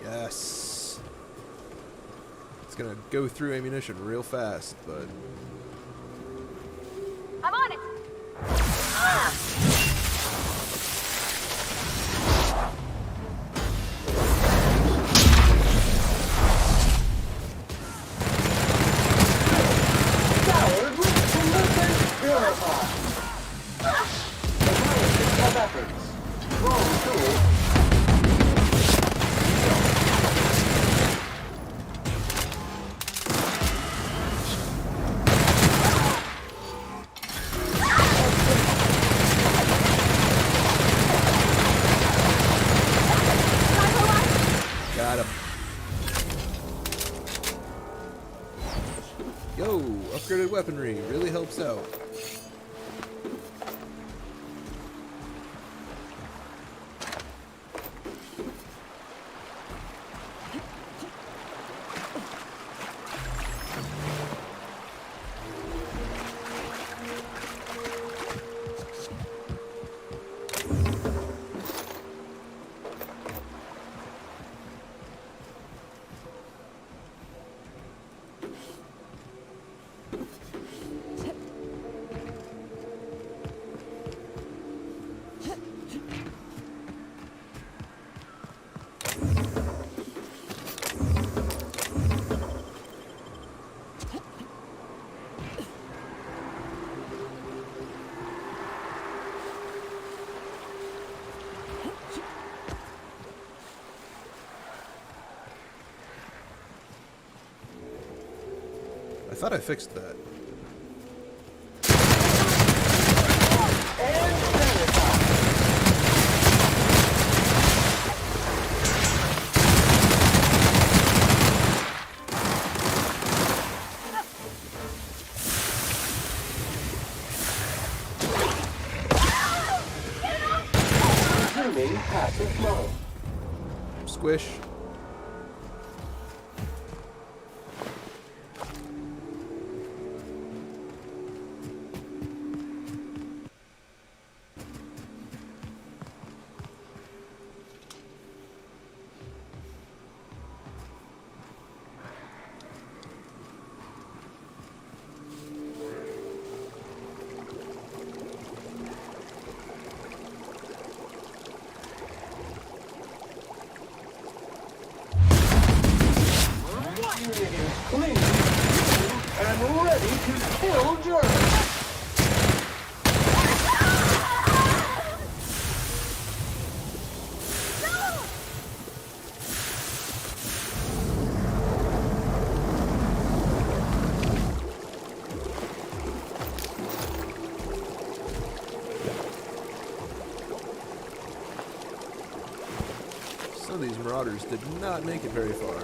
Yes. It's gonna go through ammunition real fast, but... I'm on it! Ah! Got him. Yo, upgraded weaponry really helps out. I thought I fixed that. Resuming passive mode. Squish. Unit is clean and ready to kill Germans. Some of these marauders did not make it very far.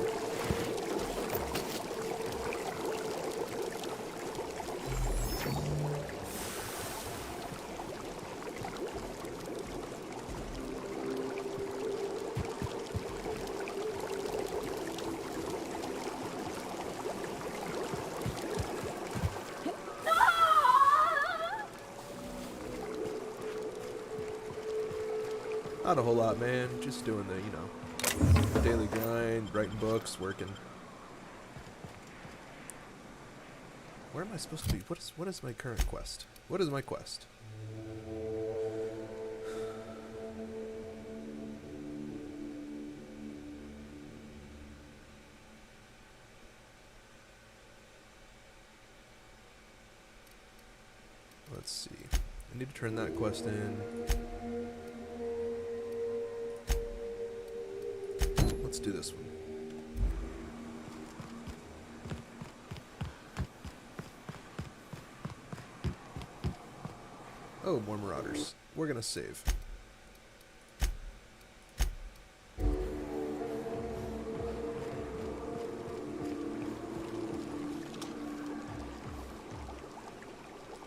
Not a whole lot, man. Just doing the, daily grind, writing books, working. Where am I supposed to be? What is my current quest? What is my quest? Let's see. I need to turn that quest in. Let's do this one. Oh, more marauders. We're gonna save.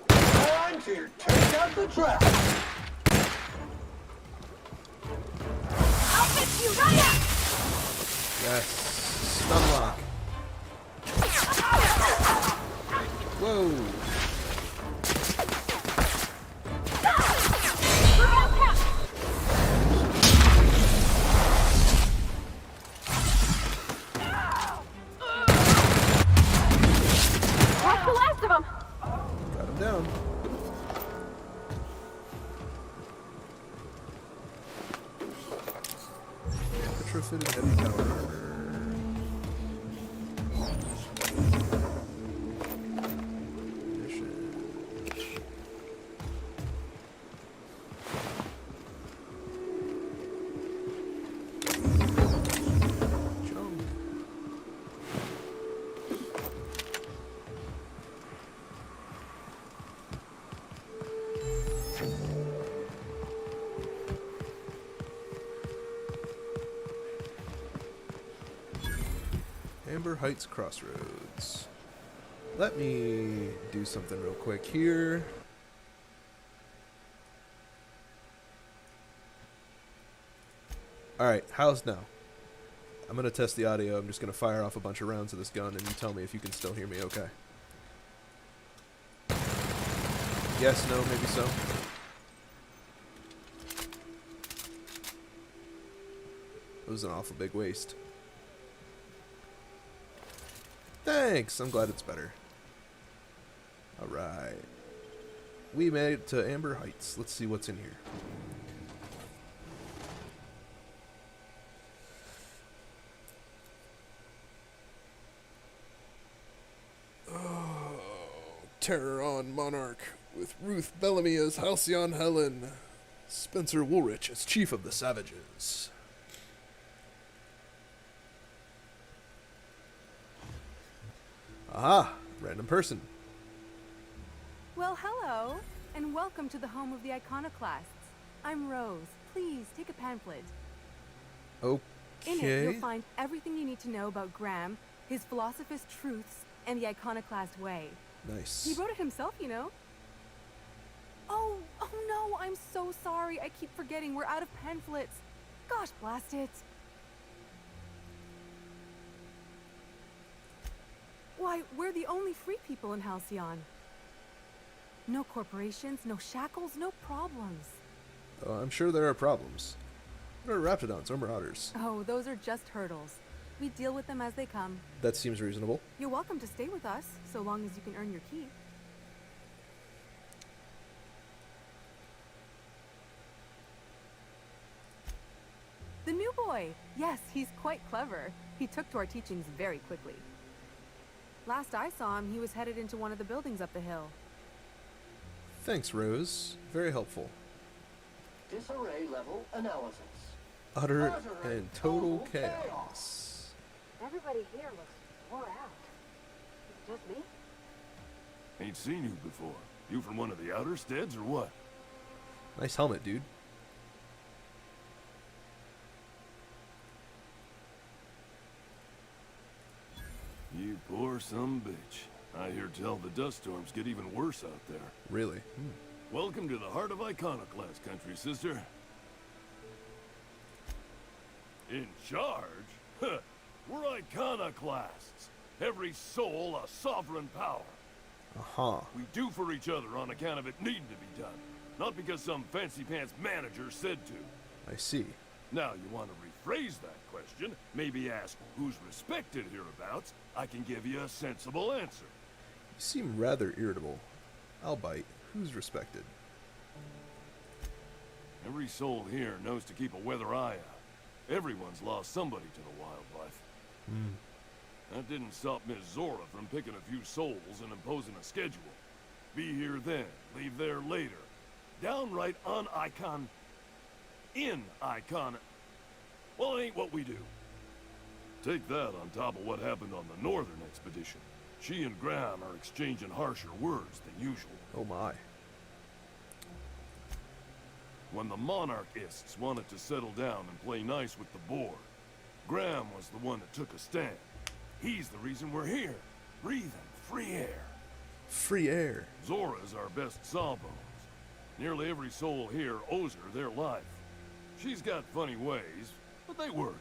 Time to take out the trap. I'll fix you right up! Yes. Stun lock. Whoa. That's the last of them! Got him down. Retrofitted heavy power armor. Mission. Jump. Amber Heights Crossroads. Let me do something real quick here. Alright, how's now? I'm gonna test the audio. I'm just gonna fire off a bunch of rounds of this gun and you tell me if you can still hear me okay. Yes, no, maybe so. It was an awful big waste. Thanks! I'm glad it's better. Alright. We made it to Amber Heights. Let's see what's in here. Oh, Terror on Monarch with Ruth Bellamy as Halcyon Helen. Spencer Woolrich as Chief of the Savages. Aha! Random person. Well, hello, and welcome to the home of the iconoclasts. I'm Rose. Please take a pamphlet. Okay. In it, you'll find everything you need to know about Graham, his philosophist truths, and the iconoclast way. Nice. He wrote it himself, you know. Oh no, I'm so sorry. I keep forgetting. We're out of pamphlets. Gosh, blast it. Why, we're the only free people in Halcyon. No corporations, no shackles, no problems. I'm sure there are problems. What are raptidons or marauders? Oh, those are just hurdles. We deal with them as they come. That seems reasonable. You're welcome to stay with us, so long as you can earn your keep. The new boy! Yes, he's quite clever. He took to our teachings very quickly. Last I saw him, he was headed into one of the buildings up the hill. Thanks, Rose. Very helpful. Disarray level analysis. Utter and total chaos. Everybody here looks wore out. Is it just me? Ain't seen you before. You from one of the outer steads or what? Nice helmet, dude. You poor some bitch. I hear tell the dust storms get even worse out there. Really? Welcome to the heart of Iconoclast country, sister. In charge? Huh. We're iconoclasts. Every soul a sovereign power. Uh-huh. We do for each other on account of it needing to be done. Not because some fancy-pants manager said to. I see. Now, you want to rephrase that question, maybe ask who's respected hereabouts. I can give you a sensible answer. You seem rather irritable. I'll bite. Who's respected? Every soul here knows to keep a weather eye out. Everyone's lost somebody to the wildlife. That didn't stop Miss Zora from picking a few souls and imposing a schedule. Be here then, leave there later. Downright un-icon... in-icon... Well, it ain't what we do. Take that on top of what happened on the northern expedition. She and Graham are exchanging harsher words than usual. Oh my. When the monarchists wanted to settle down and play nice with the board, Graham was the one that took a stand. He's the reason we're here, breathing free air. Free air. Zora's our best sawbones. Nearly every soul here owes her their life. She's got funny ways, but they work.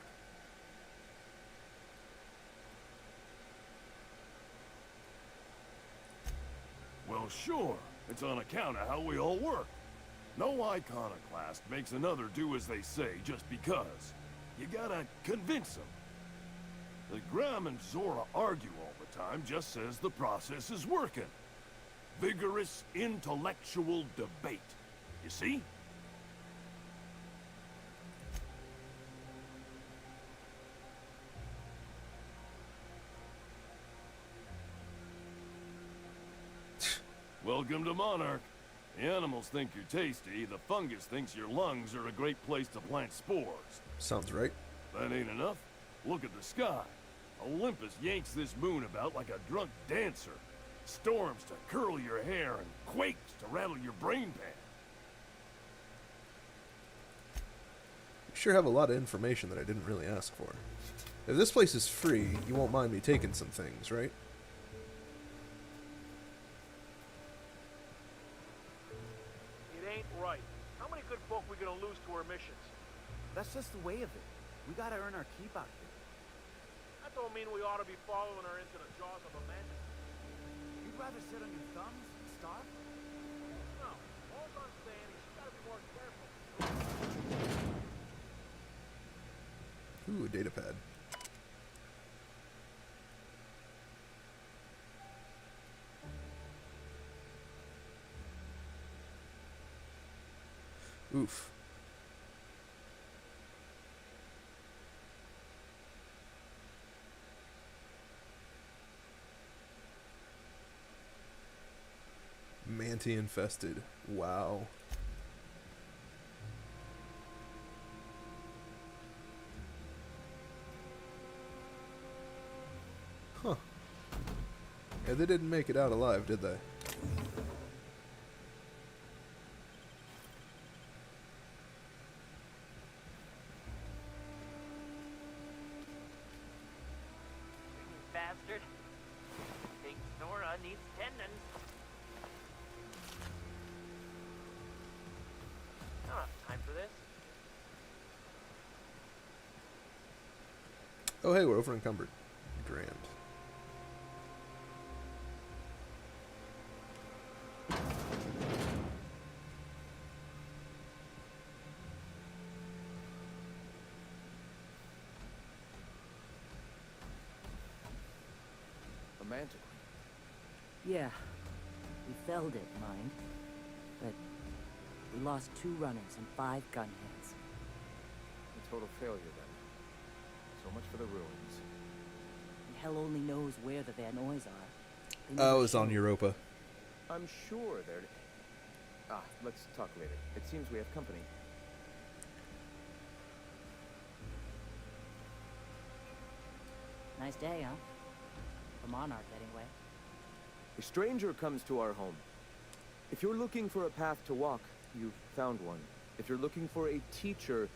Well, sure. It's on account of how we all work. No iconoclast makes another do as they say just because. You gotta convince them. That Graham and Zora argue all the time just says the process is working. Vigorous intellectual debate. You see? Welcome to Monarch. The animals think you're tasty, the fungus thinks your lungs are a great place to plant spores. Sounds right. That ain't enough. Look at the sky. Olympus yanks this moon about like a drunk dancer. Storms to curl your hair and quakes to rattle your brain pan. You sure have a lot of information that I didn't really ask for. If this place is free, you won't mind me taking some things, right? It ain't right. How many good folk we gonna lose to our missions? That's just the way of it. We gotta earn our keep out here. That don't mean we ought to be following her into the jaws of a man. You'd rather sit on your thumbs and starve? No. All I'm saying is you gotta be more careful. Ooh, a data pad. Oof. Manti infested. Wow. Huh. Yeah, they didn't make it out alive, did they? Bastard. Think Nora needs tendons. I don't have time for this. Oh, hey, we're over encumbered. Grand. Romantic. Yeah. We felled it, mind. But we lost 2 runners and 5 gunheads. A total failure, then. So much for the ruins. And hell only knows where the Vanois are. They Oh, never it's on showed. Europa. I'm sure they're... let's talk later. It seems we have company. Nice day, huh? For Monarch, anyway. A stranger comes to our home. If you're looking for a path to walk, you've found one. If you're looking for a teacher,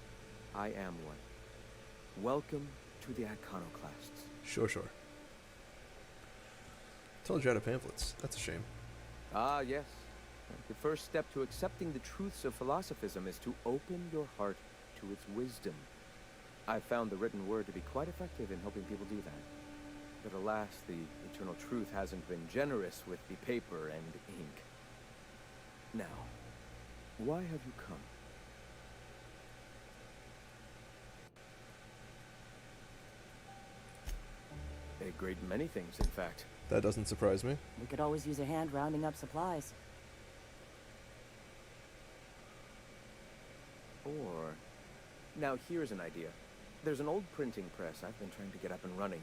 I am one. Welcome to the Iconoclasts. Sure. Told you I had pamphlets. That's a shame. Ah, yes. The first step to accepting the truths of philosophism is to open your heart to its wisdom. I've found the written word to be quite effective in helping people do that. But alas, the eternal truth hasn't been generous with the paper and ink. Now, why have you come? A great many things, in fact. That doesn't surprise me. We could always use a hand rounding up supplies. Or... Now here's an idea. There's an old printing press I've been trying to get up and running.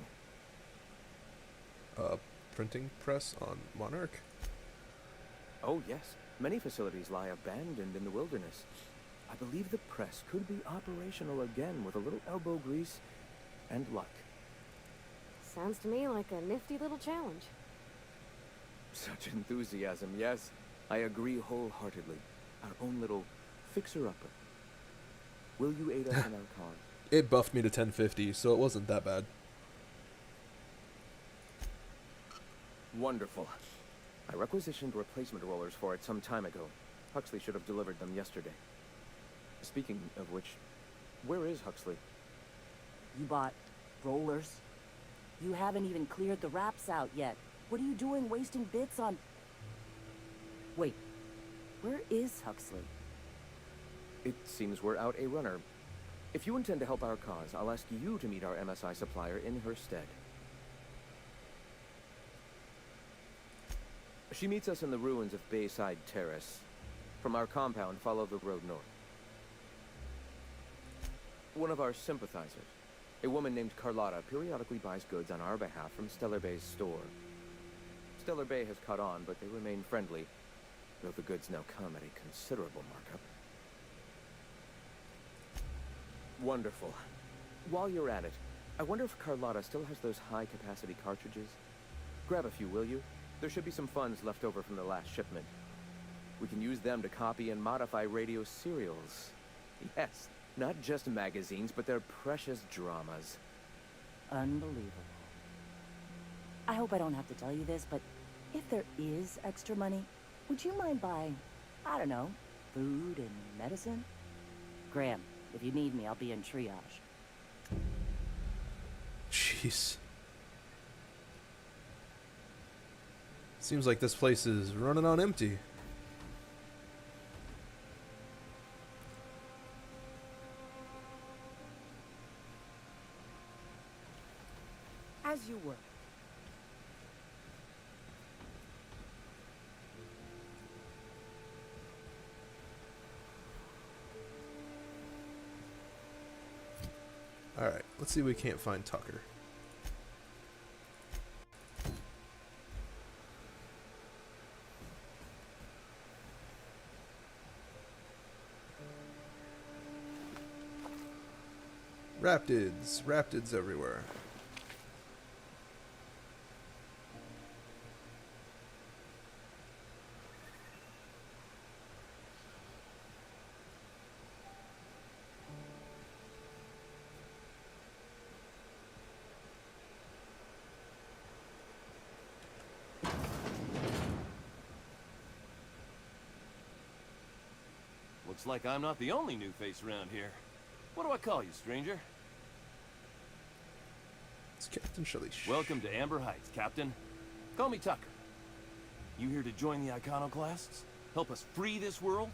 Printing press on Monarch? Oh yes, many facilities lie abandoned in the wilderness. I believe the press could be operational again with a little elbow grease and luck. Sounds to me like a nifty little challenge. Such enthusiasm, yes. I agree wholeheartedly. Our own little fixer-upper. Will you aid us in our cause? It buffed me to 1050, so it wasn't that bad. Wonderful. I requisitioned replacement rollers for it some time ago. Huxley should have delivered them yesterday. Speaking of which, where is Huxley? You bought rollers? You haven't even cleared the wraps out yet. What are you doing wasting bits on... Wait, where is Huxley? It seems we're out a runner. If you intend to help our cause, I'll ask you to meet our MSI supplier in her stead. She meets us in the ruins of Bayside Terrace. From our compound, follow the road north. One of our sympathizers, a woman named Carlotta, periodically buys goods on our behalf from Stellar Bay's store. Stellar Bay has caught on, but they remain friendly, though the goods now come at a considerable markup. Wonderful. While you're at it, I wonder if Carlotta still has those high-capacity cartridges? Grab a few, will you? There should be some funds left over from the last shipment. We can use them to copy and modify radio serials. Yes, not just magazines, but their precious dramas. Unbelievable. I hope I don't have to tell you this, but if there is extra money, would you mind buying, I don't know, food and medicine? Graham, if you need me, I'll be in triage. Jeez. Seems like this place is running on empty. As you were. Alright, let's see if we can't find Tucker. Raptids everywhere. Looks like I'm not the only new face around here. What do I call you, stranger? It's Captain Shalish. Welcome to Amber Heights, Captain. Call me Tucker. You here to join the Iconoclasts? Help us free this world?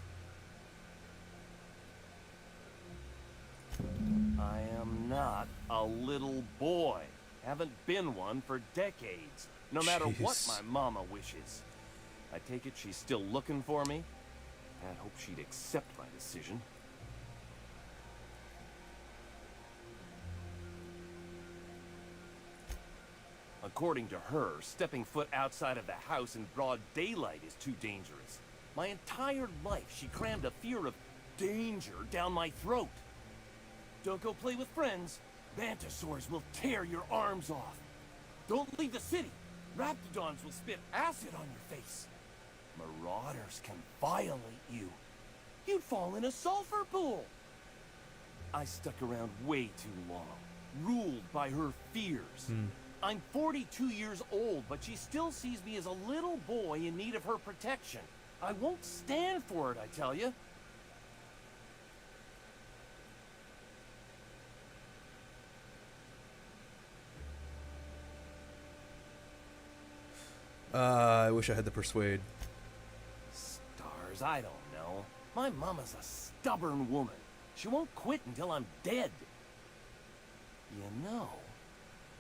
I am not a little boy. Haven't been one for decades. No matter what my mama wishes. I take it she's still looking for me? I hope she'd accept my decision. According to her, stepping foot outside of the house in broad daylight is too dangerous. My entire life, she crammed a fear of danger down my throat. Don't go play with friends. Mantisaurs will tear your arms off. Don't leave the city. Raptidons will spit acid on your face. Marauders can violate you. You'd fall in a sulfur pool. I stuck around way too long, ruled by her fears. I'm 42 years old, but she still sees me as a little boy in need of her protection. I won't stand for it, I tell you. I wish I had the persuade. Stars, I don't know. My mama's a stubborn woman. She won't quit until I'm dead. You know,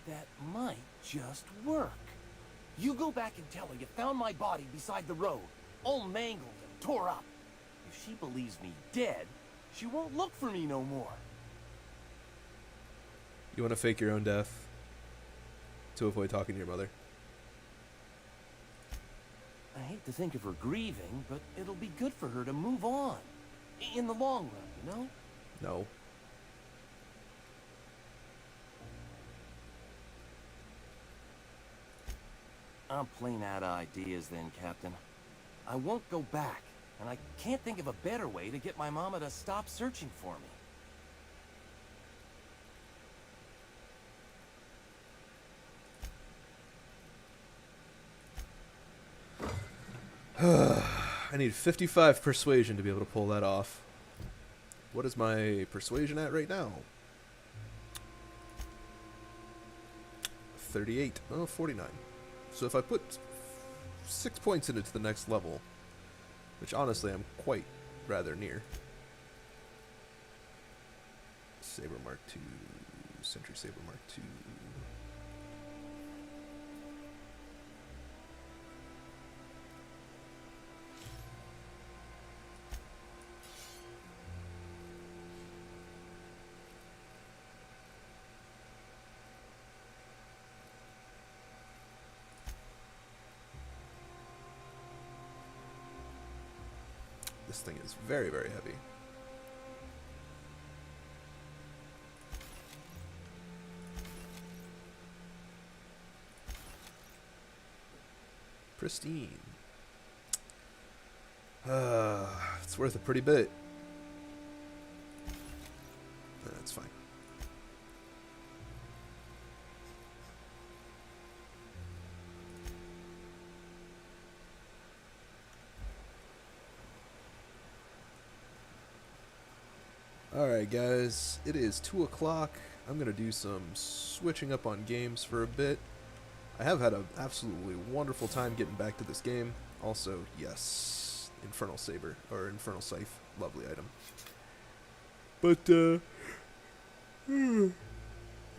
That might just work. You go back and tell her you found my body beside the road, all mangled and tore up. If she believes me dead, she won't look for me no more. You want to fake your own death to avoid talking to your mother? I hate to think of her grieving, but it'll be good for her to move on. In the long run, you know? No. I'm plain out of ideas then, Captain. I won't go back, and I can't think of a better way to get my mama to stop searching for me. I need 55 persuasion to be able to pull that off. What is my persuasion at right now? 38. Oh, 49. So if I put 6 points in it to the next level, which honestly I'm quite rather near. Saber Mark II, Sentry Saber Mark II. This thing is very, very heavy. Pristine. It's worth a pretty bit. That's fine. Alright guys, it is 2 o'clock. I'm going to do some switching up on games for a bit. I have had an absolutely wonderful time getting back to this game. Also, yes, Infernal Saber, or Infernal Scythe, lovely item. But, I think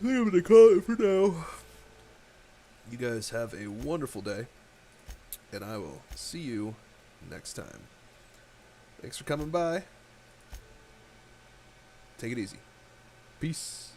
I'm going to call it for now. You guys have a wonderful day, and I will see you next time. Thanks for coming by. Take it easy. Peace.